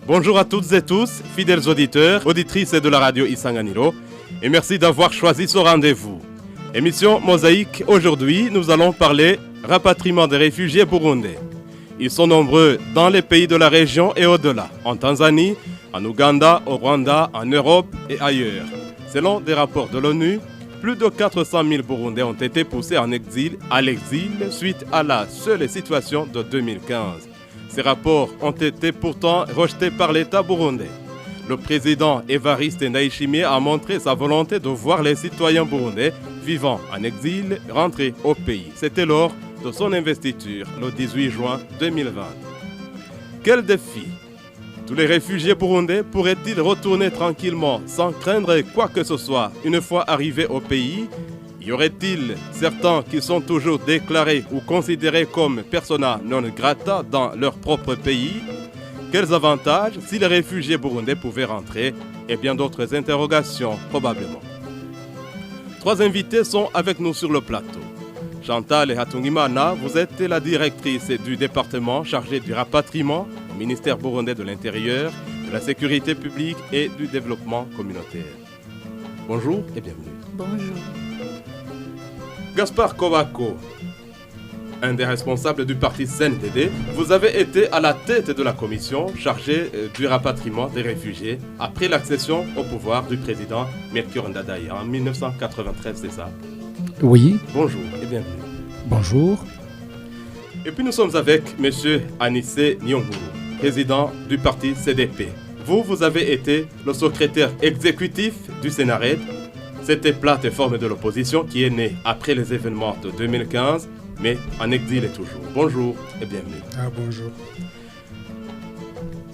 Bonjour à toutes et tous, fidèles auditeurs, auditrices de la radio Isanganiro, et merci d'avoir choisi ce rendez-vous. Émission Mosaïque, aujourd'hui, nous allons parler rapatriement des réfugiés burundais. Ils sont nombreux dans les pays de la région et au-delà, en Tanzanie, en Ouganda, au Rwanda, en Europe et ailleurs. Selon des rapports de l'ONU, plus de 400 000 Burundais ont été poussés à l'exil suite à la seule situation de 2015. Ces rapports ont été pourtant rejetés par l'État burundais. Le président Evariste Ndayishimiye a montré sa volonté de voir les citoyens burundais vivant en exil rentrer au pays. C'était lors de son investiture le 18 juin 2020. Quel défi! Tous les réfugiés burundais pourraient-ils retourner tranquillement sans craindre quoi que ce soit une fois arrivés au pays? Y aurait-il certains qui sont toujours déclarés ou considérés comme persona non grata dans leur propre pays? Quels avantages si les réfugiés burundais pouvaient rentrer? Et bien d'autres interrogations probablement. Trois invités sont avec nous sur le plateau. Chantal Hatungimana, vous êtes la directrice du département chargé du rapatriement au ministère burundais de l'Intérieur, de la sécurité publique et du développement communautaire. Bonjour et bienvenue. Bonjour. Gaspard Kovako, un des responsables du parti CNDD, vous avez été à la tête de la commission chargée du rapatriement des réfugiés après l'accession au pouvoir du président Melchior Ndadaye en 1993, c'est ça? Oui. Bonjour et bienvenue. Bonjour. Et puis nous sommes avec M. Anissé Nyonguru, président du parti CDP. Vous avez été le secrétaire exécutif du Sénared, cette plateforme de l'opposition qui est née après les événements de 2015, mais en exil toujours. Bonjour et bienvenue. Bonjour.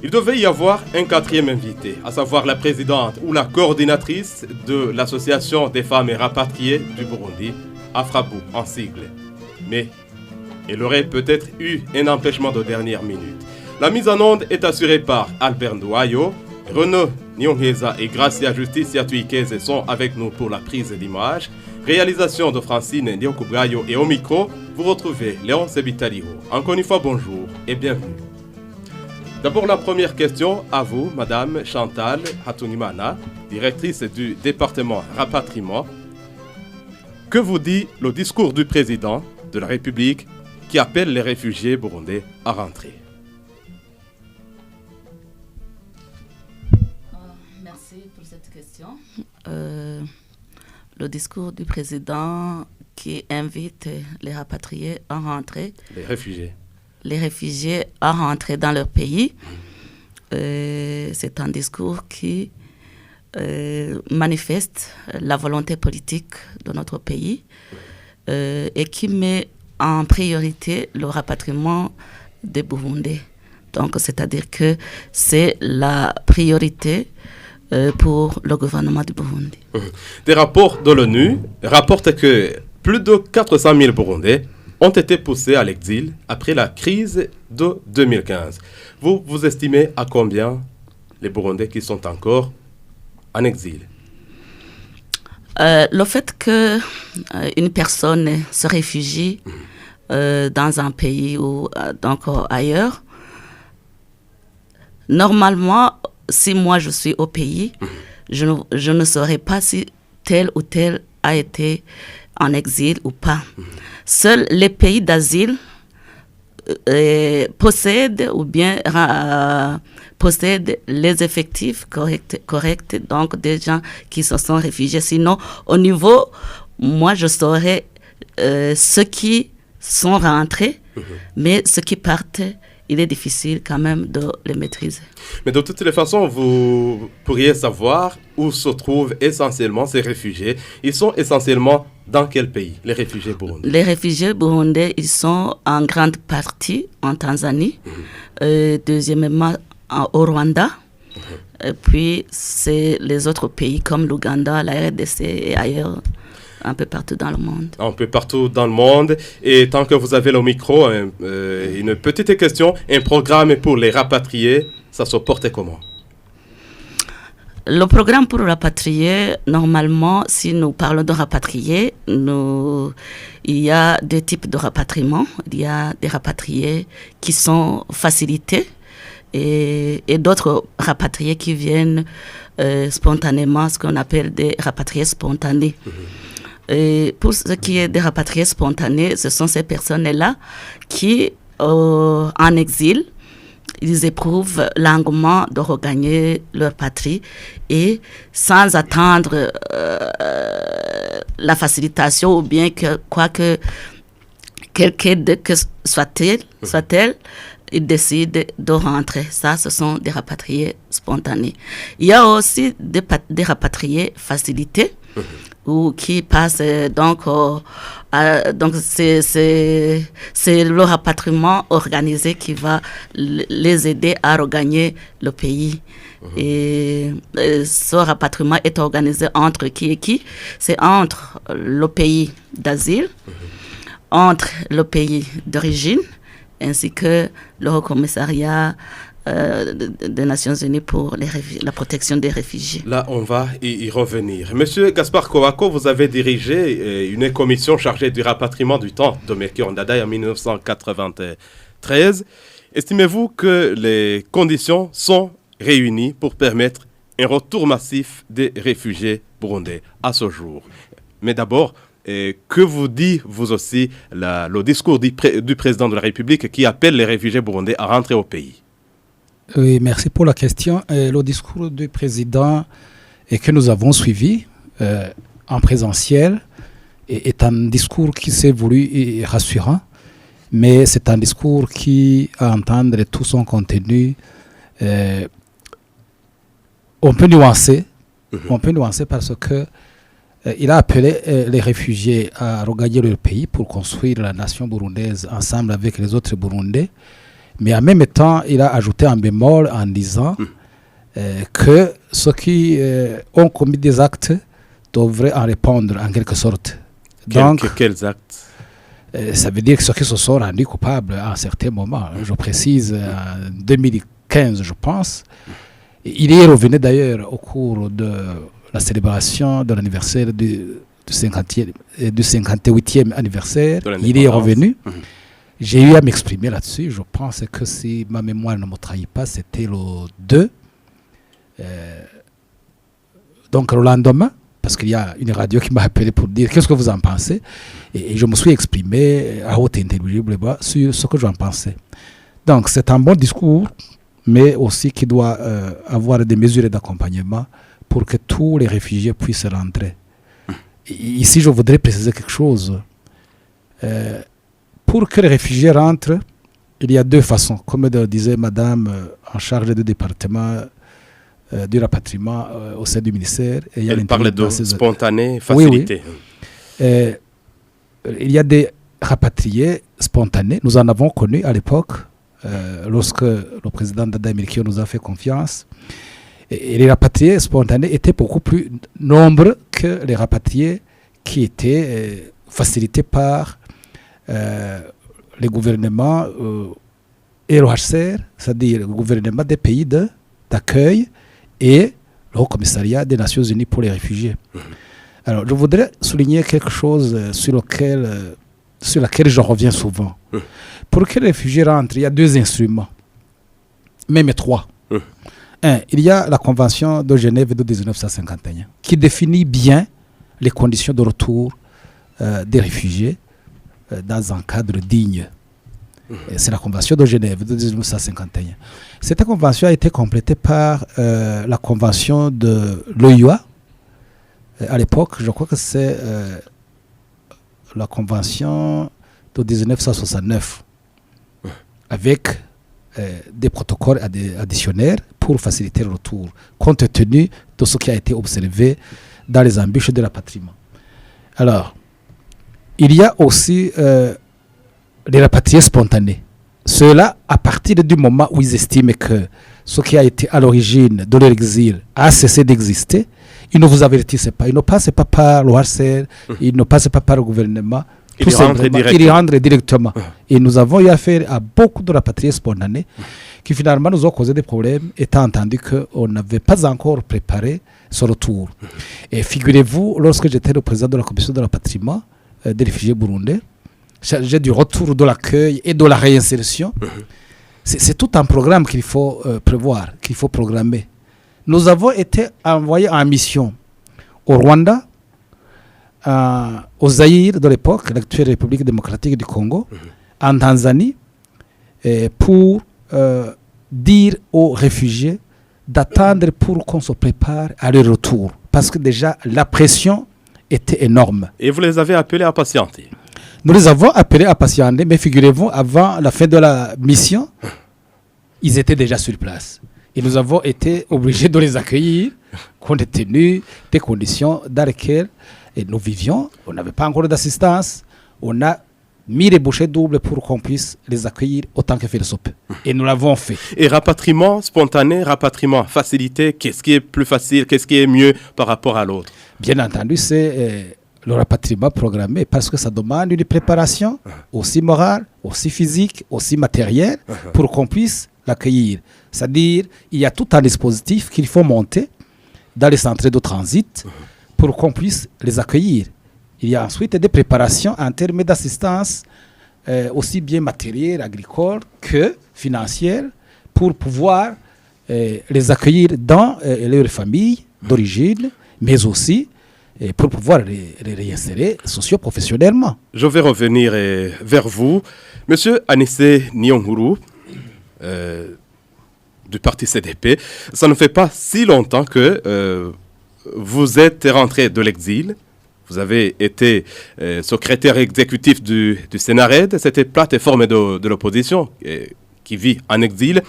Il devait y avoir un quatrième invité, à savoir la présidente ou la coordinatrice de l'association des femmes rapatriées du Burundi, Afrabu en sigle. Mais il aurait peut-être eu un empêchement de dernière minute. La mise en onde est assurée par Albert Ndouayo, Renaud Nyongheza et Gracia Justicia Tuikeze sont avec nous pour la prise d'image. Réalisation de Francine Ndiokubrayo et au micro, vous retrouvez Léon Sebitaliho. Encore une fois, bonjour et bienvenue. D'abord, la première question à vous, Madame Chantal Hatungimana, directrice du département rapatriement. Que vous dit le discours du président de la République qui appelle les réfugiés burundais à rentrer? Merci pour cette question. Le discours du président qui invite les rapatriés à rentrer. Les réfugiés à rentrer dans leur pays. C'est un discours qui manifeste la volonté politique de notre pays et qui met en priorité le rapatriement des Burundais. Donc, c'est-à-dire que c'est la priorité pour le gouvernement du Burundi. Des rapports de l'ONU rapportent que plus de 400 000 Burundais ont été poussés à l'exil après la crise de 2015. Vous estimez à combien les Burundais qui sont encore en exil? Le fait qu'une personne se réfugie dans un pays ou donc ailleurs, normalement, si moi je suis au pays, je ne saurais pas si tel ou tel a été en exil ou pas. Seuls les pays d'asile possèdent ou bien possèdent les effectifs corrects, donc des gens qui se sont réfugiés. Sinon, au niveau, moi je saurais ceux qui sont rentrés, mais ceux qui partent, il est difficile quand même de les maîtriser. Mais de toutes les façons, vous pourriez savoir où se trouvent essentiellement ces réfugiés. Ils sont essentiellement dans quel pays, les réfugiés burundais? Les réfugiés burundais, ils sont en grande partie en Tanzanie, deuxièmement au Rwanda, et puis c'est les autres pays comme l'Ouganda, la RDC et ailleurs. Un peu partout dans le monde. Un peu partout dans le monde. Et tant que vous avez le micro, une petite question. Un programme pour les rapatriés, ça se porte comment? Le programme pour rapatrier, normalement, si nous parlons de rapatrier, il y a deux types de rapatriement. Il y a des rapatriés qui sont facilités et d'autres rapatriés qui viennent spontanément, ce qu'on appelle des rapatriés spontanés. Et pour ce qui est des rapatriés spontanés, ce sont ces personnes-là qui, en exil, ils éprouvent l'engouement de regagner leur patrie et sans attendre la facilitation ou bien quelque aide que soit-elle, ils décident de rentrer. Ça, ce sont des rapatriés spontanés. Il y a aussi des rapatriés facilités ou qui passent donc c'est le rapatriement organisé qui va les aider à regagner le pays. Et ce rapatriement est organisé entre qui et qui? C'est entre le pays d'asile, entre le pays d'origine, ainsi que le Haut Commissariat des Nations Unies pour la protection des réfugiés. Là, on va y revenir. Monsieur Gaspard Kowako, vous avez dirigé une commission chargée du rapatriement du temps de Melchior Ndadaye en 1993. Estimez-vous que les conditions sont réunies pour permettre un retour massif des réfugiés burundais à ce jour? Mais d'abord, que vous dit, vous aussi, le discours du président de la République qui appelle les réfugiés burundais à rentrer au pays? Oui, merci pour la question. Le discours du président que nous avons suivi en présentiel est un discours qui s'est voulu rassurant, mais c'est un discours qui, à entendre tout son contenu, on peut nuancer parce que il a appelé les réfugiés à regagner leur pays pour construire la nation burundaise ensemble avec les autres Burundais. Mais en même temps, il a ajouté un bémol en disant que ceux qui ont commis des actes devraient en répondre en quelque sorte. Quels actes? Ça veut dire que ceux qui se sont rendus coupables à un certain moment, je précise, en 2015, je pense. Il y est revenu d'ailleurs au cours de la célébration de l'anniversaire du 58e anniversaire. Il y est revenu. J'ai eu à m'exprimer là-dessus. Je pense que si ma mémoire ne me trahit pas, c'était le 2. Donc le lendemain, parce qu'il y a une radio qui m'a appelé pour dire qu'est-ce que vous en pensez. Et je me suis exprimé à haute intelligible sur ce que j'en pensais. Donc c'est un bon discours, mais aussi qui doit avoir des mesures d'accompagnement pour que tous les réfugiés puissent rentrer. Ici, je voudrais préciser quelque chose. Pour que les réfugiés rentrent, il y a deux façons. Comme le disait madame en charge du département du rapatriement au sein du ministère. Elle parle de spontané, facilité. Oui. Il y a des rapatriés spontanés. Nous en avons connu à l'époque, lorsque le président Ndadaye Melchior nous a fait confiance. Et les rapatriés spontanés étaient beaucoup plus nombreux que les rapatriés qui étaient facilités par les gouvernements et le HCR, c'est-à-dire le gouvernement des pays d'accueil et le Haut Commissariat des Nations Unies pour les réfugiés. Alors, je voudrais souligner quelque chose sur laquelle je reviens souvent. Pour que les réfugiés rentrent, il y a deux instruments, même trois. Un, il y a la Convention de Genève de 1951 qui définit bien les conditions de retour des réfugiés dans un cadre digne. C'est la Convention de Genève de 1951. Cette convention a été complétée par la Convention de l'OIA. À l'époque, je crois que c'est la Convention de 1969 avec des protocoles additionnels pour faciliter le retour, compte tenu de ce qui a été observé dans les embûches de rapatriement. Alors, il y a aussi les rapatriés spontanés. Ceux-là, à partir du moment où ils estiment que ce qui a été à l'origine de leur exil a cessé d'exister, ils ne vous avertissent pas. Ils ne passent pas par le HCR, ils ne passent pas par le gouvernement. Ils y rentrent directement. Et nous avons eu affaire à beaucoup de rapatriés spontanés qui finalement nous ont causé des problèmes, étant entendu qu'on n'avait pas encore préparé ce retour. Et figurez-vous, lorsque j'étais le président de la commission de rapatriement des réfugiés burundais, chargé du retour, de l'accueil et de la réinsertion, c'est tout un programme qu'il faut prévoir, qu'il faut programmer. Nous avons été envoyés en mission au Rwanda, au Zaïre de l'époque, l'actuelle République démocratique du Congo, en Tanzanie, pour dire aux réfugiés d'attendre pour qu'on se prépare à leur retour. Parce que déjà, la pression était énorme. Et vous les avez appelés à patienter? Nous les avons appelés à patienter, mais figurez-vous, avant la fin de la mission, ils étaient déjà sur place. Et nous avons été obligés de les accueillir, compte tenu des conditions dans lesquelles nous vivions. On n'avait pas encore d'assistance. On a mis les bouchées doubles pour qu'on puisse les accueillir autant que faire se peut. Et nous l'avons fait. Et rapatriement spontané, rapatriement facilité, qu'est-ce qui est plus facile, qu'est-ce qui est mieux par rapport à l'autre? Bien entendu, c'est le rapatriement programmé parce que ça demande une préparation aussi morale, aussi physique, aussi matérielle pour qu'on puisse l'accueillir. C'est-à-dire, il y a tout un dispositif qu'il faut monter dans les centres de transit pour qu'on puisse les accueillir. Il y a ensuite des préparations en termes d'assistance, aussi bien matérielle, agricole que financière, pour pouvoir les accueillir dans leur famille d'origine, mais aussi pour pouvoir les réinsérer socio-professionnellement. Je vais revenir vers vous. Monsieur Anissé Nyonguru, du parti CDP, ça ne fait pas si longtemps que vous êtes rentré de l'exil. Vous avez été secrétaire exécutif du Sénarède, cette plateforme de l'opposition qui vit en exil.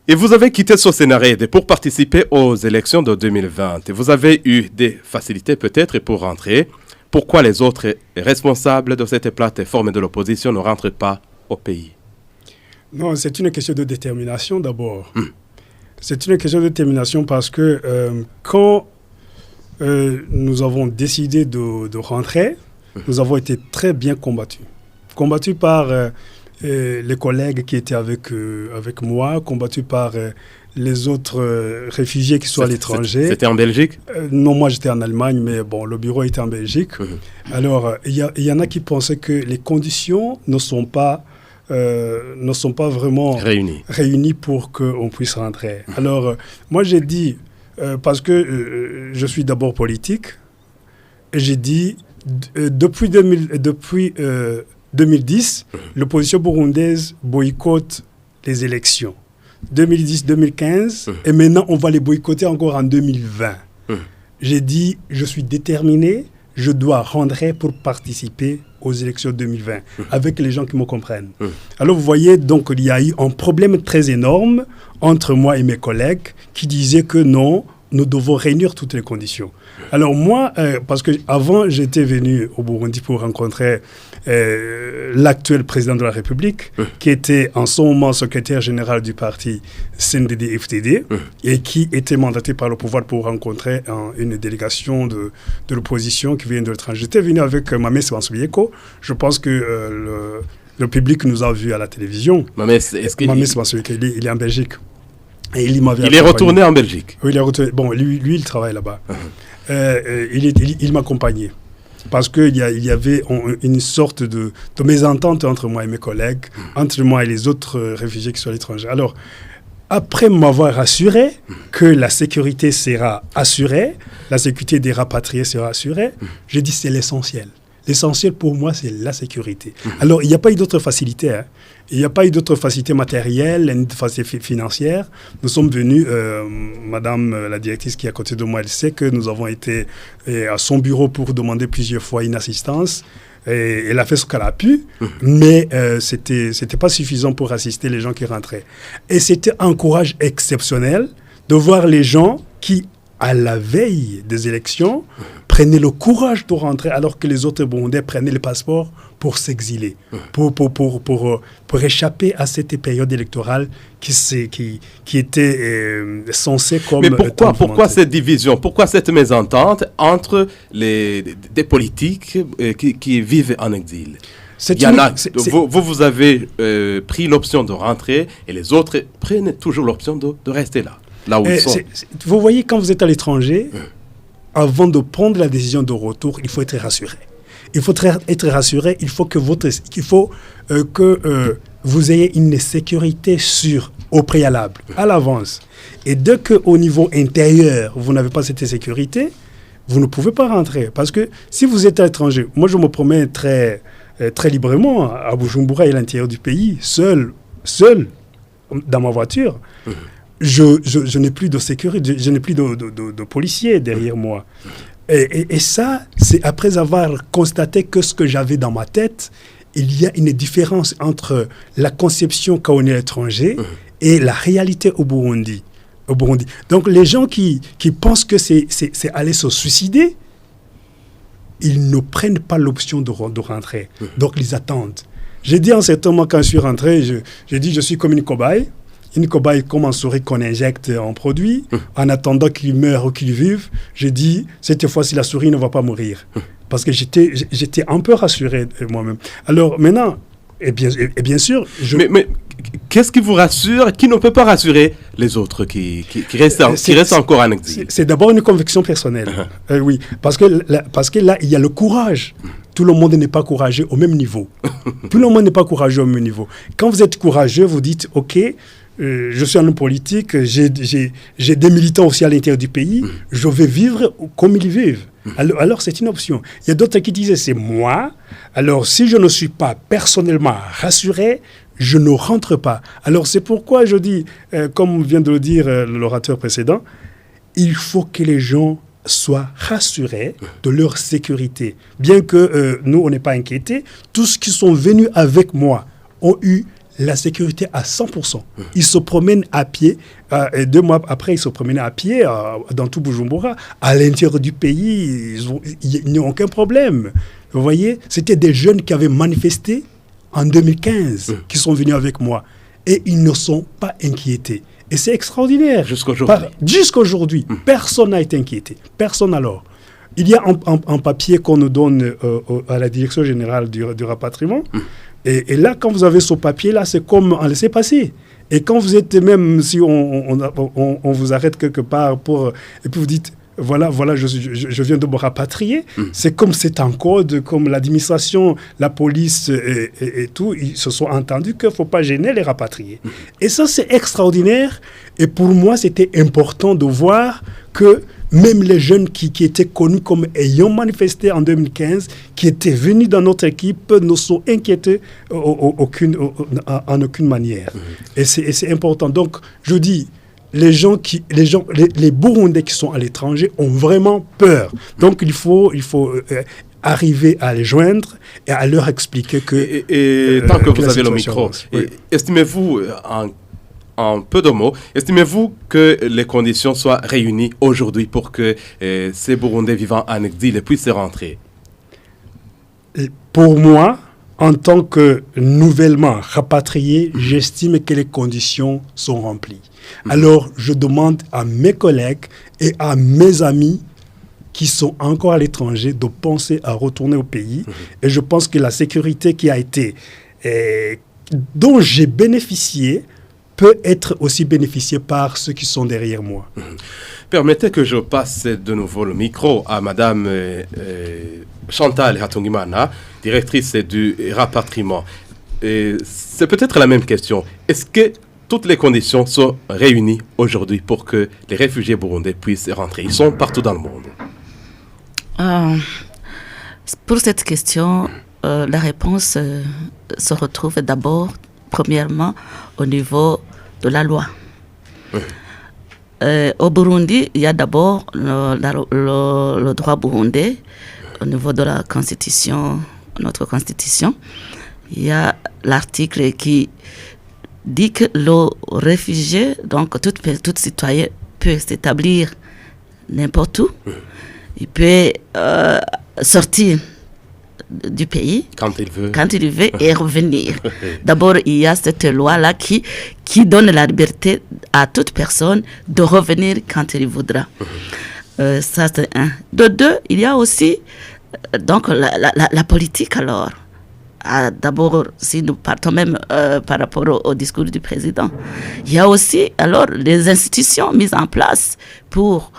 Et vous avez quitté ce Sénarède pour participer aux élections de 2020. Et vous avez eu des facilités peut-être pour rentrer. Pourquoi les autres responsables de cette plateforme de l'opposition ne rentrent pas au pays? Non, c'est une question de détermination d'abord. C'est une question de détermination parce que quand nous avons décidé de rentrer, nous avons été très bien combattus. Combattus par les collègues qui étaient avec moi, combattus par les autres réfugiés qui sont à l'étranger. C'était en Belgique? Non, moi j'étais en Allemagne, mais bon, le bureau était en Belgique. Alors, il y en a qui pensaient que les conditions ne sont pas vraiment réunies pour qu'on puisse rentrer. Alors, moi j'ai dit, parce que je suis d'abord politique, et j'ai dit, depuis 2010, l'opposition burundaise boycotte les élections. 2010-2015, et maintenant on va les boycotter encore en 2020. J'ai dit, je suis déterminé, je dois rentrer pour participer aux élections 2020, avec les gens qui me comprennent. Alors vous voyez, donc il y a eu un problème très énorme entre moi et mes collègues qui disaient que non, nous devons réunir toutes les conditions. Alors moi, parce qu'avant j'étais venu au Burundi pour rencontrer l'actuel président de la République, qui était en ce moment secrétaire général du parti CNDD-FDD, et qui était mandaté par le pouvoir pour rencontrer une délégation de l'opposition qui vient de l'étranger. J'étais venu avec Mamé Sebansoubieko. Je pense que le public nous a vus à la télévision. Mamé Sebansoubieko, il est en Belgique. Et il est retourné en Belgique. Oui, il est retourné. Bon, lui il travaille là-bas. Il m'accompagnait. Parce qu'il y avait une sorte de mésentente entre moi et mes collègues, entre moi et les autres réfugiés qui sont à l'étranger. Alors, après m'avoir assuré que la sécurité sera assurée, la sécurité des rapatriés sera assurée, j'ai dit c'est l'essentiel. L'essentiel pour moi, c'est la sécurité. Alors, il n'y a pas eu d'autres facilités. Hein. Il n'y a pas eu d'autres facilités matérielles, ni de facilités financières. Nous sommes venus, madame la directrice qui est à côté de moi, elle sait que nous avons été à son bureau pour demander plusieurs fois une assistance. Et elle a fait ce qu'elle a pu, mais c'était pas suffisant pour assister les gens qui rentraient. Et c'était un courage exceptionnel de voir les gens qui, à la veille des élections, prenaient le courage de rentrer alors que les autres Burundais prenaient le passeport pour s'exiler, pour échapper à cette période électorale qui était censée comme... Mais pourquoi cette division? Pourquoi cette mésentente entre des politiques qui vivent en exil? Vous avez pris l'option de rentrer et les autres prennent toujours l'option de rester là. Là où ils sont. Vous voyez, quand vous êtes à l'étranger, avant de prendre la décision de retour, il faut être rassuré. Il faut être rassuré, il faut que vous ayez une sécurité sûre au préalable, à l'avance. Et dès qu'au niveau intérieur, vous n'avez pas cette sécurité, vous ne pouvez pas rentrer. Parce que si vous êtes à l'étranger, moi je me promets très librement à Bujumbura et à l'intérieur du pays, seul, dans ma voiture, je n'ai plus de sécurité, je n'ai plus de policiers derrière moi. Et ça, c'est après avoir constaté que ce que j'avais dans ma tête, il y a une différence entre la conception quand on est à l'étranger et la réalité au Burundi. Donc les gens qui pensent que c'est aller se suicider, ils ne prennent pas l'option de rentrer. Donc ils attendent. J'ai dit en ce moment, quand je suis rentré, j'ai dit je suis comme une cobaye. Une cobaye comme un souris qu'on injecte en produit, en attendant qu'il meure ou qu'il vive. J'ai dit, cette fois-ci, la souris ne va pas mourir. Parce que j'étais un peu rassuré moi-même. Alors maintenant, et bien sûr... Mais qu'est-ce qui vous rassure, qui ne peut pas rassurer les autres qui restent encore en exil? C'est d'abord une conviction personnelle. Oui, parce que là, il y a le courage. Tout le monde n'est pas courageux au même niveau. Tout le monde n'est pas courageux au même niveau. Quand vous êtes courageux, vous dites, OK, je suis un homme politique, j'ai des militants aussi à l'intérieur du pays, je vais vivre comme ils vivent. Alors c'est une option. Il y a d'autres qui disaient, c'est moi. Alors si je ne suis pas personnellement rassuré, je ne rentre pas. Alors c'est pourquoi je dis, comme vient de le dire l'orateur précédent, il faut que les gens soient rassurés de leur sécurité. Bien que nous, on n'est pas inquiétés, tous ceux qui sont venus avec moi ont eu la sécurité à 100%. Ils se promènent à pied. Et 2 mois après, ils se promènent à pied dans tout Bujumbura. À l'intérieur du pays, ils n'ont aucun problème. Vous voyez, c'était des jeunes qui avaient manifesté en 2015 qui sont venus avec moi. Et ils ne sont pas inquiétés. Et c'est extraordinaire. Jusqu'aujourd'hui, personne n'a été inquiété. Personne alors. Il y a un papier qu'on nous donne à la direction générale du rapatriement. Et là, quand vous avez ce papier-là, c'est comme un laissez-passer. Et quand vous êtes même, si on vous arrête quelque part et puis vous dites, voilà, je viens de me rapatrier, c'est comme c'est un code, comme l'administration, la police et tout, ils se sont entendus qu'il ne faut pas gêner les rapatriés. Et ça, c'est extraordinaire. Et pour moi, c'était important de voir que même les jeunes qui étaient connus comme ayant manifesté en 2015, qui étaient venus dans notre équipe, ne sont inquiétés en aucune manière. Et c'est important. Donc, je dis, les Burundais qui sont à l'étranger ont vraiment peur. Donc, il faut arriver à les joindre et à leur expliquer que... Et tant que vous avez le micro, estimez-vous, en peu de mots, estimez-vous que les conditions soient réunies aujourd'hui pour que ces Burundais vivant en exil puissent rentrer? Pour moi, en tant que nouvellement rapatrié, j'estime que les conditions sont remplies. Alors, je demande à mes collègues et à mes amis qui sont encore à l'étranger de penser à retourner au pays. Et je pense que la sécurité qui a été, dont j'ai bénéficié, peut être aussi bénéficiée par ceux qui sont derrière moi. Permettez que je passe de nouveau le micro à Madame Chantal Hatungimana, directrice du rapatriement. C'est peut-être la même question. Est-ce que toutes les conditions sont réunies aujourd'hui pour que les réfugiés burundais puissent rentrer? Ils sont partout dans le monde. Pour cette question, la réponse se retrouve d'abord, premièrement, au niveau de la loi. Au Burundi, il y a d'abord le droit burundais, au niveau de la Constitution, notre Constitution. Il y a l'article qui dit que le réfugié, donc tout citoyen, peut s'établir n'importe où. Il peut sortir du pays quand il veut et revenir. D'abord, il y a cette loi-là qui donne la liberté à toute personne de revenir quand il voudra. Ça, c'est un. De deux, il y a aussi donc la politique alors. D'abord, si nous partons même par rapport au discours du président, il y a aussi alors les institutions mises en place pour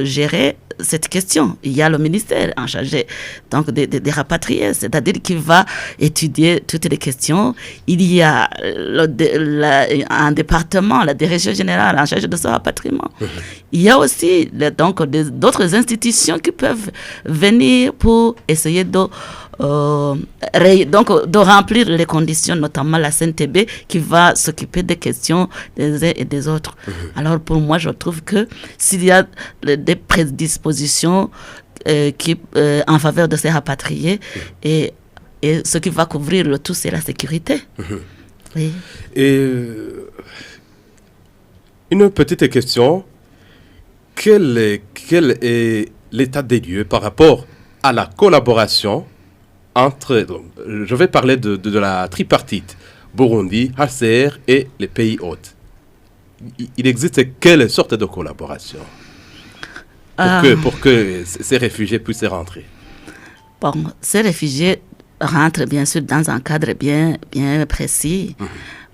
gérer cette question. Il y a le ministère en charge donc des rapatriés, c'est-à-dire qu'il va étudier toutes les questions. Il y a un département, la direction générale en charge de ce rapatriement. Il y a aussi donc d'autres institutions qui peuvent venir pour essayer de remplir les conditions, notamment la CNTB qui va s'occuper des questions des uns et des autres. Alors pour moi, je trouve que s'il y a des prédispositions en faveur de ces rapatriés, et ce qui va couvrir le tout, c'est la sécurité. Oui. Et une petite question, quel est l'état des lieux par rapport à la collaboration entre, je vais parler de la tripartite, Burundi, HCR et les pays hôtes. Il existe quelle sorte de collaboration pour que ces réfugiés puissent rentrer? Bon, ces réfugiés rentrent bien sûr dans un cadre bien précis.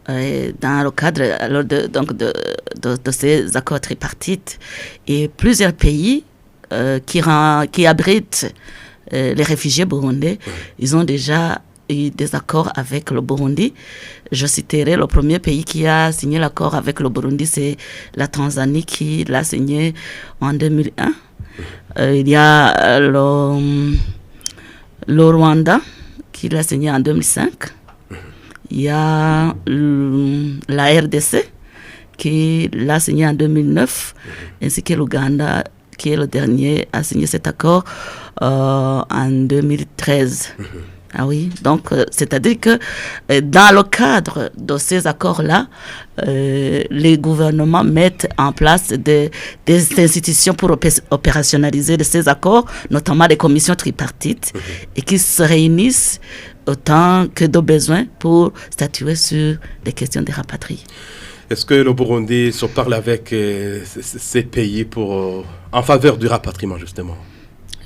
Dans le cadre alors de ces accords tripartites, et plusieurs pays qui abritent les réfugiés burundais, ils ont déjà eu des accords avec le Burundi. Je citerai le premier pays qui a signé l'accord avec le Burundi, c'est la Tanzanie qui l'a signé en 2001. Il y a le Rwanda qui l'a signé en 2005. Il y a la RDC qui l'a signé en 2009, ainsi que l'Ouganda qui est le dernier à signer cet accord en 2013. Ah oui, donc c'est-à-dire que dans le cadre de ces accords-là, les gouvernements mettent en place des institutions pour opérationnaliser ces accords, notamment les commissions tripartites, et qui se réunissent autant que de besoin pour statuer sur les questions des rapatriés. Est-ce que le Burundi se parle avec ces pays en faveur du rapatriement, justement?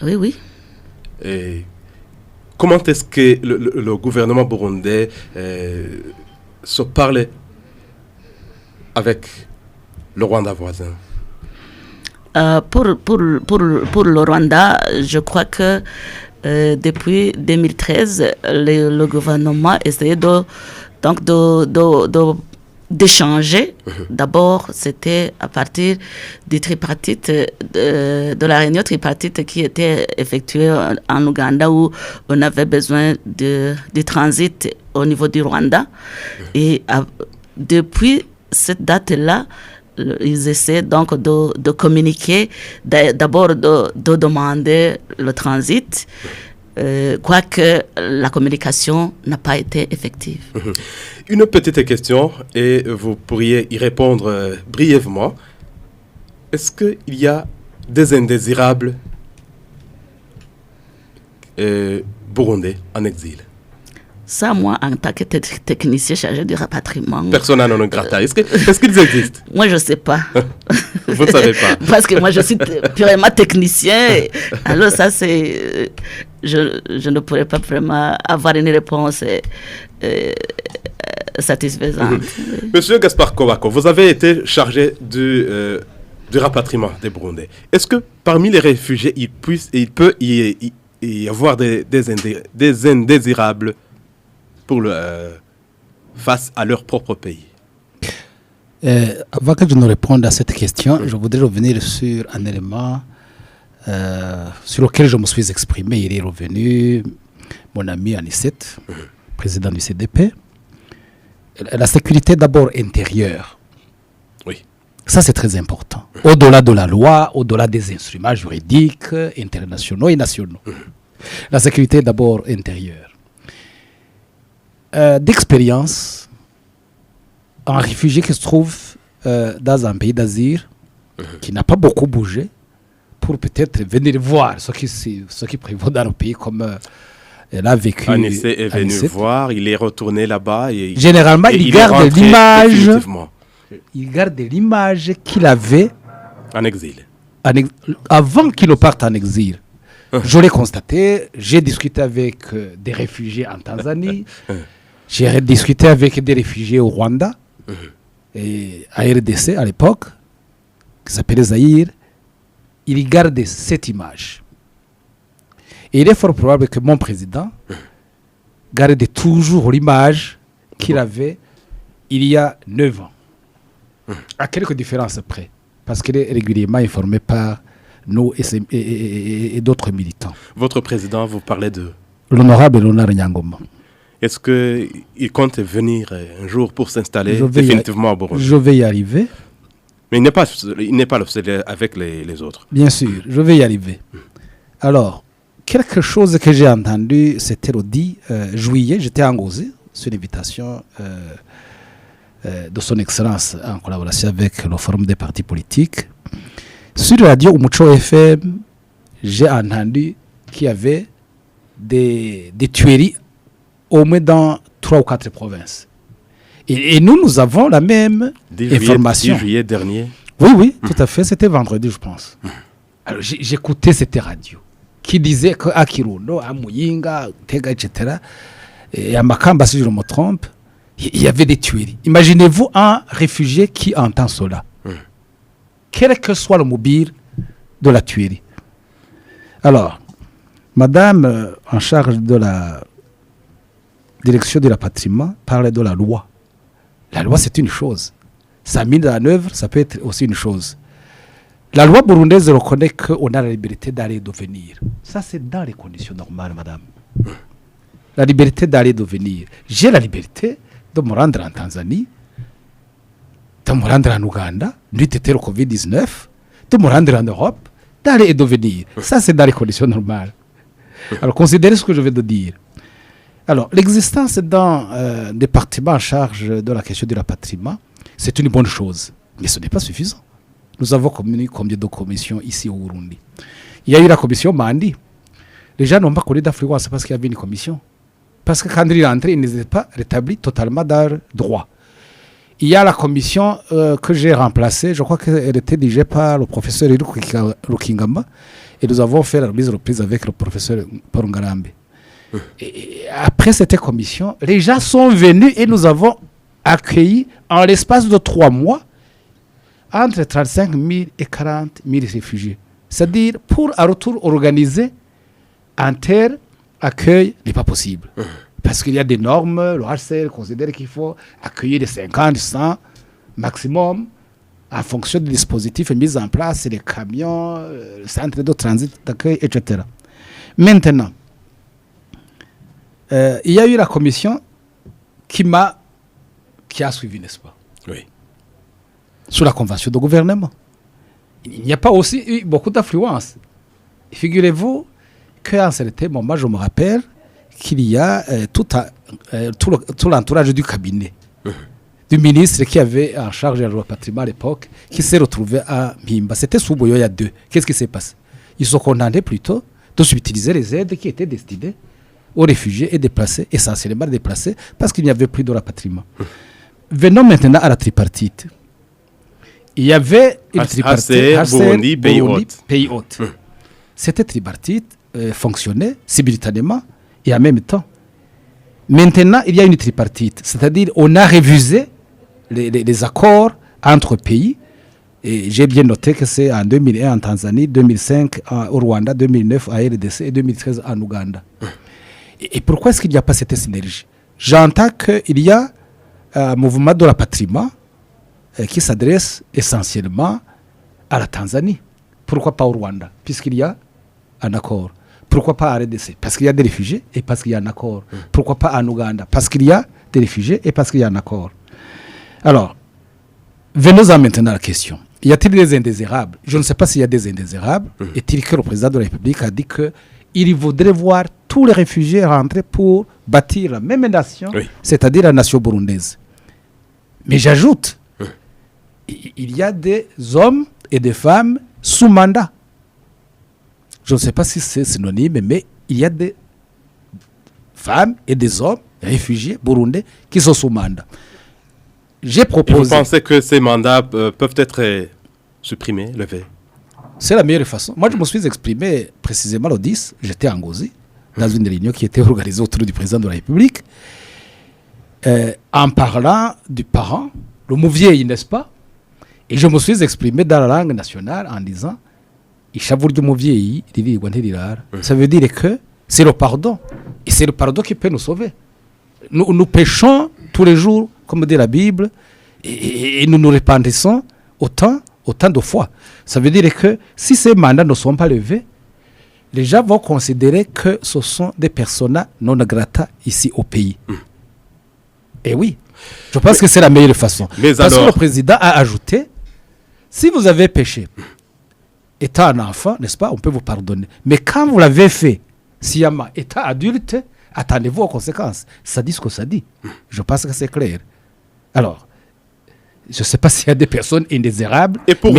Oui, oui. Et comment est-ce que le gouvernement burundais se parle avec le Rwanda voisin? Pour le Rwanda, je crois que depuis 2013, le gouvernement essayait d'échanger. D'abord, c'était à partir du tripartite, de la réunion tripartite qui était effectuée en Ouganda, où on avait besoin du transit au niveau du Rwanda. Et depuis cette date-là, ils essaient donc de communiquer, d'abord de demander le transit, quoique la communication n'a pas été effective. Une petite question, et vous pourriez y répondre brièvement. Est-ce qu'il y a des indésirables burundais en exil? Ça, moi, en tant que technicien chargé du rapatriement... Persona non grata. Est-ce qu'ils existent? Moi, je ne sais pas. Vous ne savez pas? Parce que moi, je suis purement technicien. Alors ça, c'est... Je ne pourrais pas vraiment avoir une réponse satisfaisante. Monsieur Gaspard Kowako, vous avez été chargé du rapatriement des Burundais. Est-ce que parmi les réfugiés, il peut y avoir des indésirables face à leur propre pays? Avant que je ne réponde à cette question, je voudrais revenir sur un élément sur lequel je me suis exprimé. Il est revenu, mon ami Anicet, président du CDP. La sécurité d'abord intérieure. Oui. Ça, c'est très important. Au-delà de la loi, au-delà des instruments juridiques, internationaux et nationaux. La sécurité d'abord intérieure. D'expérience, un réfugié qui se trouve dans un pays d'asile qui n'a pas beaucoup bougé, pour peut-être venir voir ce qui prévaut dans le pays, comme elle a vécu. Anissé est venu voir, il est retourné là-bas. Généralement, il garde l'image. Il garde l'image qu'il avait en exil. Avant qu'il parte en exil. Je l'ai constaté, j'ai discuté avec des réfugiés en Tanzanie, j'ai discuté avec des réfugiés au Rwanda, et à RDC à l'époque, qui s'appelait Zaïre, il gardait cette image. Et il est fort probable que mon président gardait toujours l'image qu'il avait il y a 9 ans. À quelques différences près. Parce qu'il est régulièrement informé par nous et d'autres militants. Votre président, vous parlez de... L'honorable Léonard Nyangoma. Est-ce qu'il compte venir un jour pour s'installer définitivement au Burundi? Je vais y arriver. Mais il n'est pas le seul avec les autres. Bien sûr, je vais y arriver. Alors, quelque chose que j'ai entendu, c'était le 10 juillet, j'étais à Ngozi, sur l'invitation de son Excellence en collaboration avec le Forum des partis politiques. Sur la radio Umucho FM, j'ai entendu qu'il y avait des tueries au moins dans 3 ou 4 provinces. Et nous avons la même information. 10 juillet dernier. Oui, tout à fait. C'était vendredi, je pense. Alors, j'écoutais cette radio qui disait qu'à Kirundo, à Muyinga, Tega, etc., et à Makamba, si je me trompe, il y avait des tueries. Imaginez-vous un réfugié qui entend cela. Quel que soit le mobile de la tuerie. Alors, madame en charge de la direction de la patrimoine parlait de la loi. La loi, c'est une chose. Sa mise en œuvre, ça peut être aussi une chose. La loi burundaise reconnaît qu'on a la liberté d'aller et de venir. Ça, c'est dans les conditions normales, madame. La liberté d'aller et de venir. J'ai la liberté de me rendre en Tanzanie, de me rendre en Ouganda, lutter le Covid-19, de me rendre en Europe, d'aller et de venir. Ça, c'est dans les conditions normales. Alors, considérez ce que je vais te dire. Alors, l'existence d'un département en charge de la question du rapatriement, c'est une bonne chose, mais ce n'est pas suffisant. Nous avons combien de commissions ici au Burundi? Il y a eu la commission Mandi. Les gens n'ont pas connu d'affluence parce qu'il y avait une commission. Parce que quand il est entré, il n'était pas rétabli totalement dans le droit. Il y a la commission que j'ai remplacée, je crois qu'elle était dirigée par le professeur Rukingamba, et nous avons fait la remise reprise avec le professeur Porungarambe. Et après cette commission, les gens sont venus et nous avons accueilli en l'espace de 3 mois entre 35 000 et 40 000 réfugiés. C'est-à-dire, pour un retour organisé en terre, accueil n'est pas possible. Parce qu'il y a des normes, le HCR considère qu'il faut accueillir les 50, 100 maximum en fonction des dispositifs mis en place, les camions, le centre de transit d'accueil, etc. Maintenant, il y a eu la commission qui a suivi, n'est-ce pas? Oui. Sous la convention de gouvernement. Il n'y a pas aussi eu beaucoup d'affluence. Figurez-vous qu'à un certain moment, je me rappelle qu'il y a tout l'entourage du cabinet du ministre qui avait en charge du patrimoine à l'époque, qui s'est retrouvé à Mpimba. C'était sous Boyoya 2. Qu'est-ce qui s'est passé? Ils sont condamnés plutôt de subutiliser les aides qui étaient destinées aux réfugiés et déplacés, essentiellement déplacés, parce qu'il n'y avait plus de rapatriement. Venons maintenant à la tripartite. Il y avait une tripartite, Burundi, pays hôte. Cette tripartite fonctionnait simultanément et en même temps. Maintenant, il y a une tripartite, c'est-à-dire on a révisé les accords entre pays. Et j'ai bien noté que c'est en 2001 en Tanzanie, 2005 au Rwanda, 2009 à RDC et 2013 en Ouganda. Et pourquoi est-ce qu'il n'y a pas cette synergie? J'entends qu'il y a un mouvement de rapatriement qui s'adresse essentiellement à la Tanzanie. Pourquoi pas au Rwanda? Puisqu'il y a un accord. Pourquoi pas à RDC? Parce qu'il y a des réfugiés et parce qu'il y a un accord. Pourquoi pas en Ouganda? Parce qu'il y a des réfugiés et parce qu'il y a un accord. Alors, venons-en maintenant à la question. Y a-t-il des indésirables? Je ne sais pas s'il y a des indésirables. Est-il que le président de la République a dit qu'il voudrait voir tous les réfugiés rentrer pour bâtir la même nation, c'est-à-dire la nation burundaise. Mais j'ajoute, il y a des hommes et des femmes sous mandat. Je ne sais pas si c'est synonyme, mais il y a des femmes et des hommes réfugiés burundais qui sont sous mandat. J'ai proposé... Et vous pensez que ces mandats peuvent être supprimés, levés? C'est la meilleure façon. Moi, je me suis exprimé précisément le 10, j'étais à Ngozi, dans une réunion qui était organisée autour du président de la République, en parlant du parent, le mot vieil, n'est-ce pas? Et je me suis exprimé dans la langue nationale en disant ishavu ry'umubyeyi ririrwa ntirirara. Ça veut dire que c'est le pardon. Et c'est le pardon qui peut nous sauver. Nous péchons tous les jours, comme dit la Bible, et nous nous repentissons autant de fois. Ça veut dire que si ces mandats ne sont pas levés, les gens vont considérer que ce sont des personas non grata ici au pays. Et oui, je pense que c'est la meilleure façon. Parce que le président a ajouté, si vous avez péché, étant un enfant, n'est-ce pas, on peut vous pardonner. Mais quand vous l'avez fait, sciemment, étant adulte, attendez-vous aux conséquences. Ça dit ce que ça dit. Je pense que c'est clair. Alors, je ne sais pas s'il y a des personnes indésirables. Et pour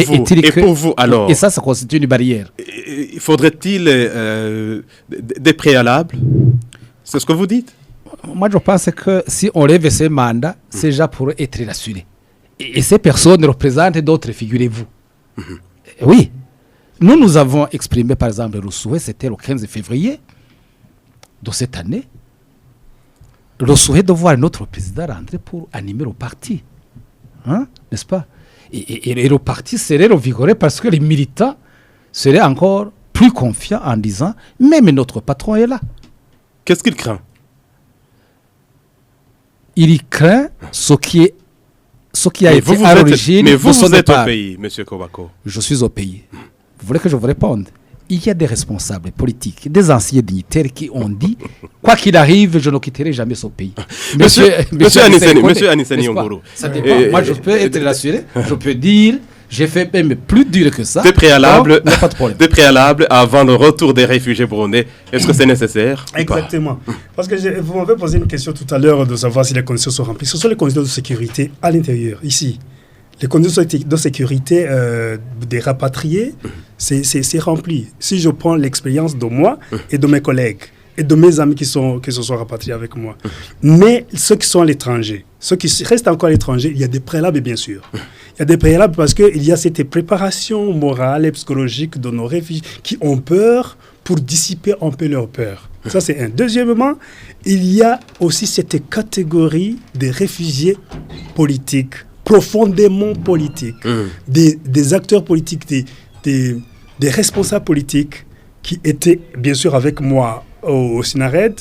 vous, alors. Et ça constitue une barrière. Faudrait-il des préalables? C'est ce que vous dites? Moi, je pense que si on lève ces mandats, c'est déjà pour être rassuré. Et ces personnes représentent d'autres, figurez-vous. Oui. Nous avons exprimé, par exemple, le souhait, c'était le 15 février de cette année, le souhait de voir notre président rentrer pour animer le parti. Hein? N'est-ce pas? Et le parti serait revigoré parce que les militants seraient encore plus confiants en disant même notre patron est là. Qu'est-ce qu'il craint? Il craint ce qui a été à l'origine. Mais vous êtes au pays, M. Kobako. Je suis au pays. Vous voulez que je vous réponde? Il y a des responsables politiques, des anciens dignitaires qui ont dit quoi qu'il arrive, je ne quitterai jamais ce pays. Monsieur Anissani Ongoro. Ça dépend. Moi, je peux être rassuré. Je peux dire, j'ai fait même plus dur que ça. Des préalables, pas de problème. Des préalables avant le retour des réfugiés burundais. Est-ce que c'est nécessaire? Exactement. Parce que vous m'avez posé une question tout à l'heure de savoir si les conditions sont remplies. Ce sont les conditions de sécurité à l'intérieur, ici. Les conditions de sécurité des rapatriés, c'est rempli. Si je prends l'expérience de moi et de mes collègues et de mes amis qui se sont rapatriés avec moi. Mais ceux qui sont à l'étranger, ceux qui restent encore à l'étranger, il y a des préalables, bien sûr. Il y a des préalables parce qu'il y a cette préparation morale et psychologique de nos réfugiés qui ont peur pour dissiper un peu leur peur. Ça, c'est un. Deuxièmement, il y a aussi cette catégorie des réfugiés politiques, profondément politiques, des acteurs politiques, des responsables politiques qui étaient bien sûr avec moi au Sinared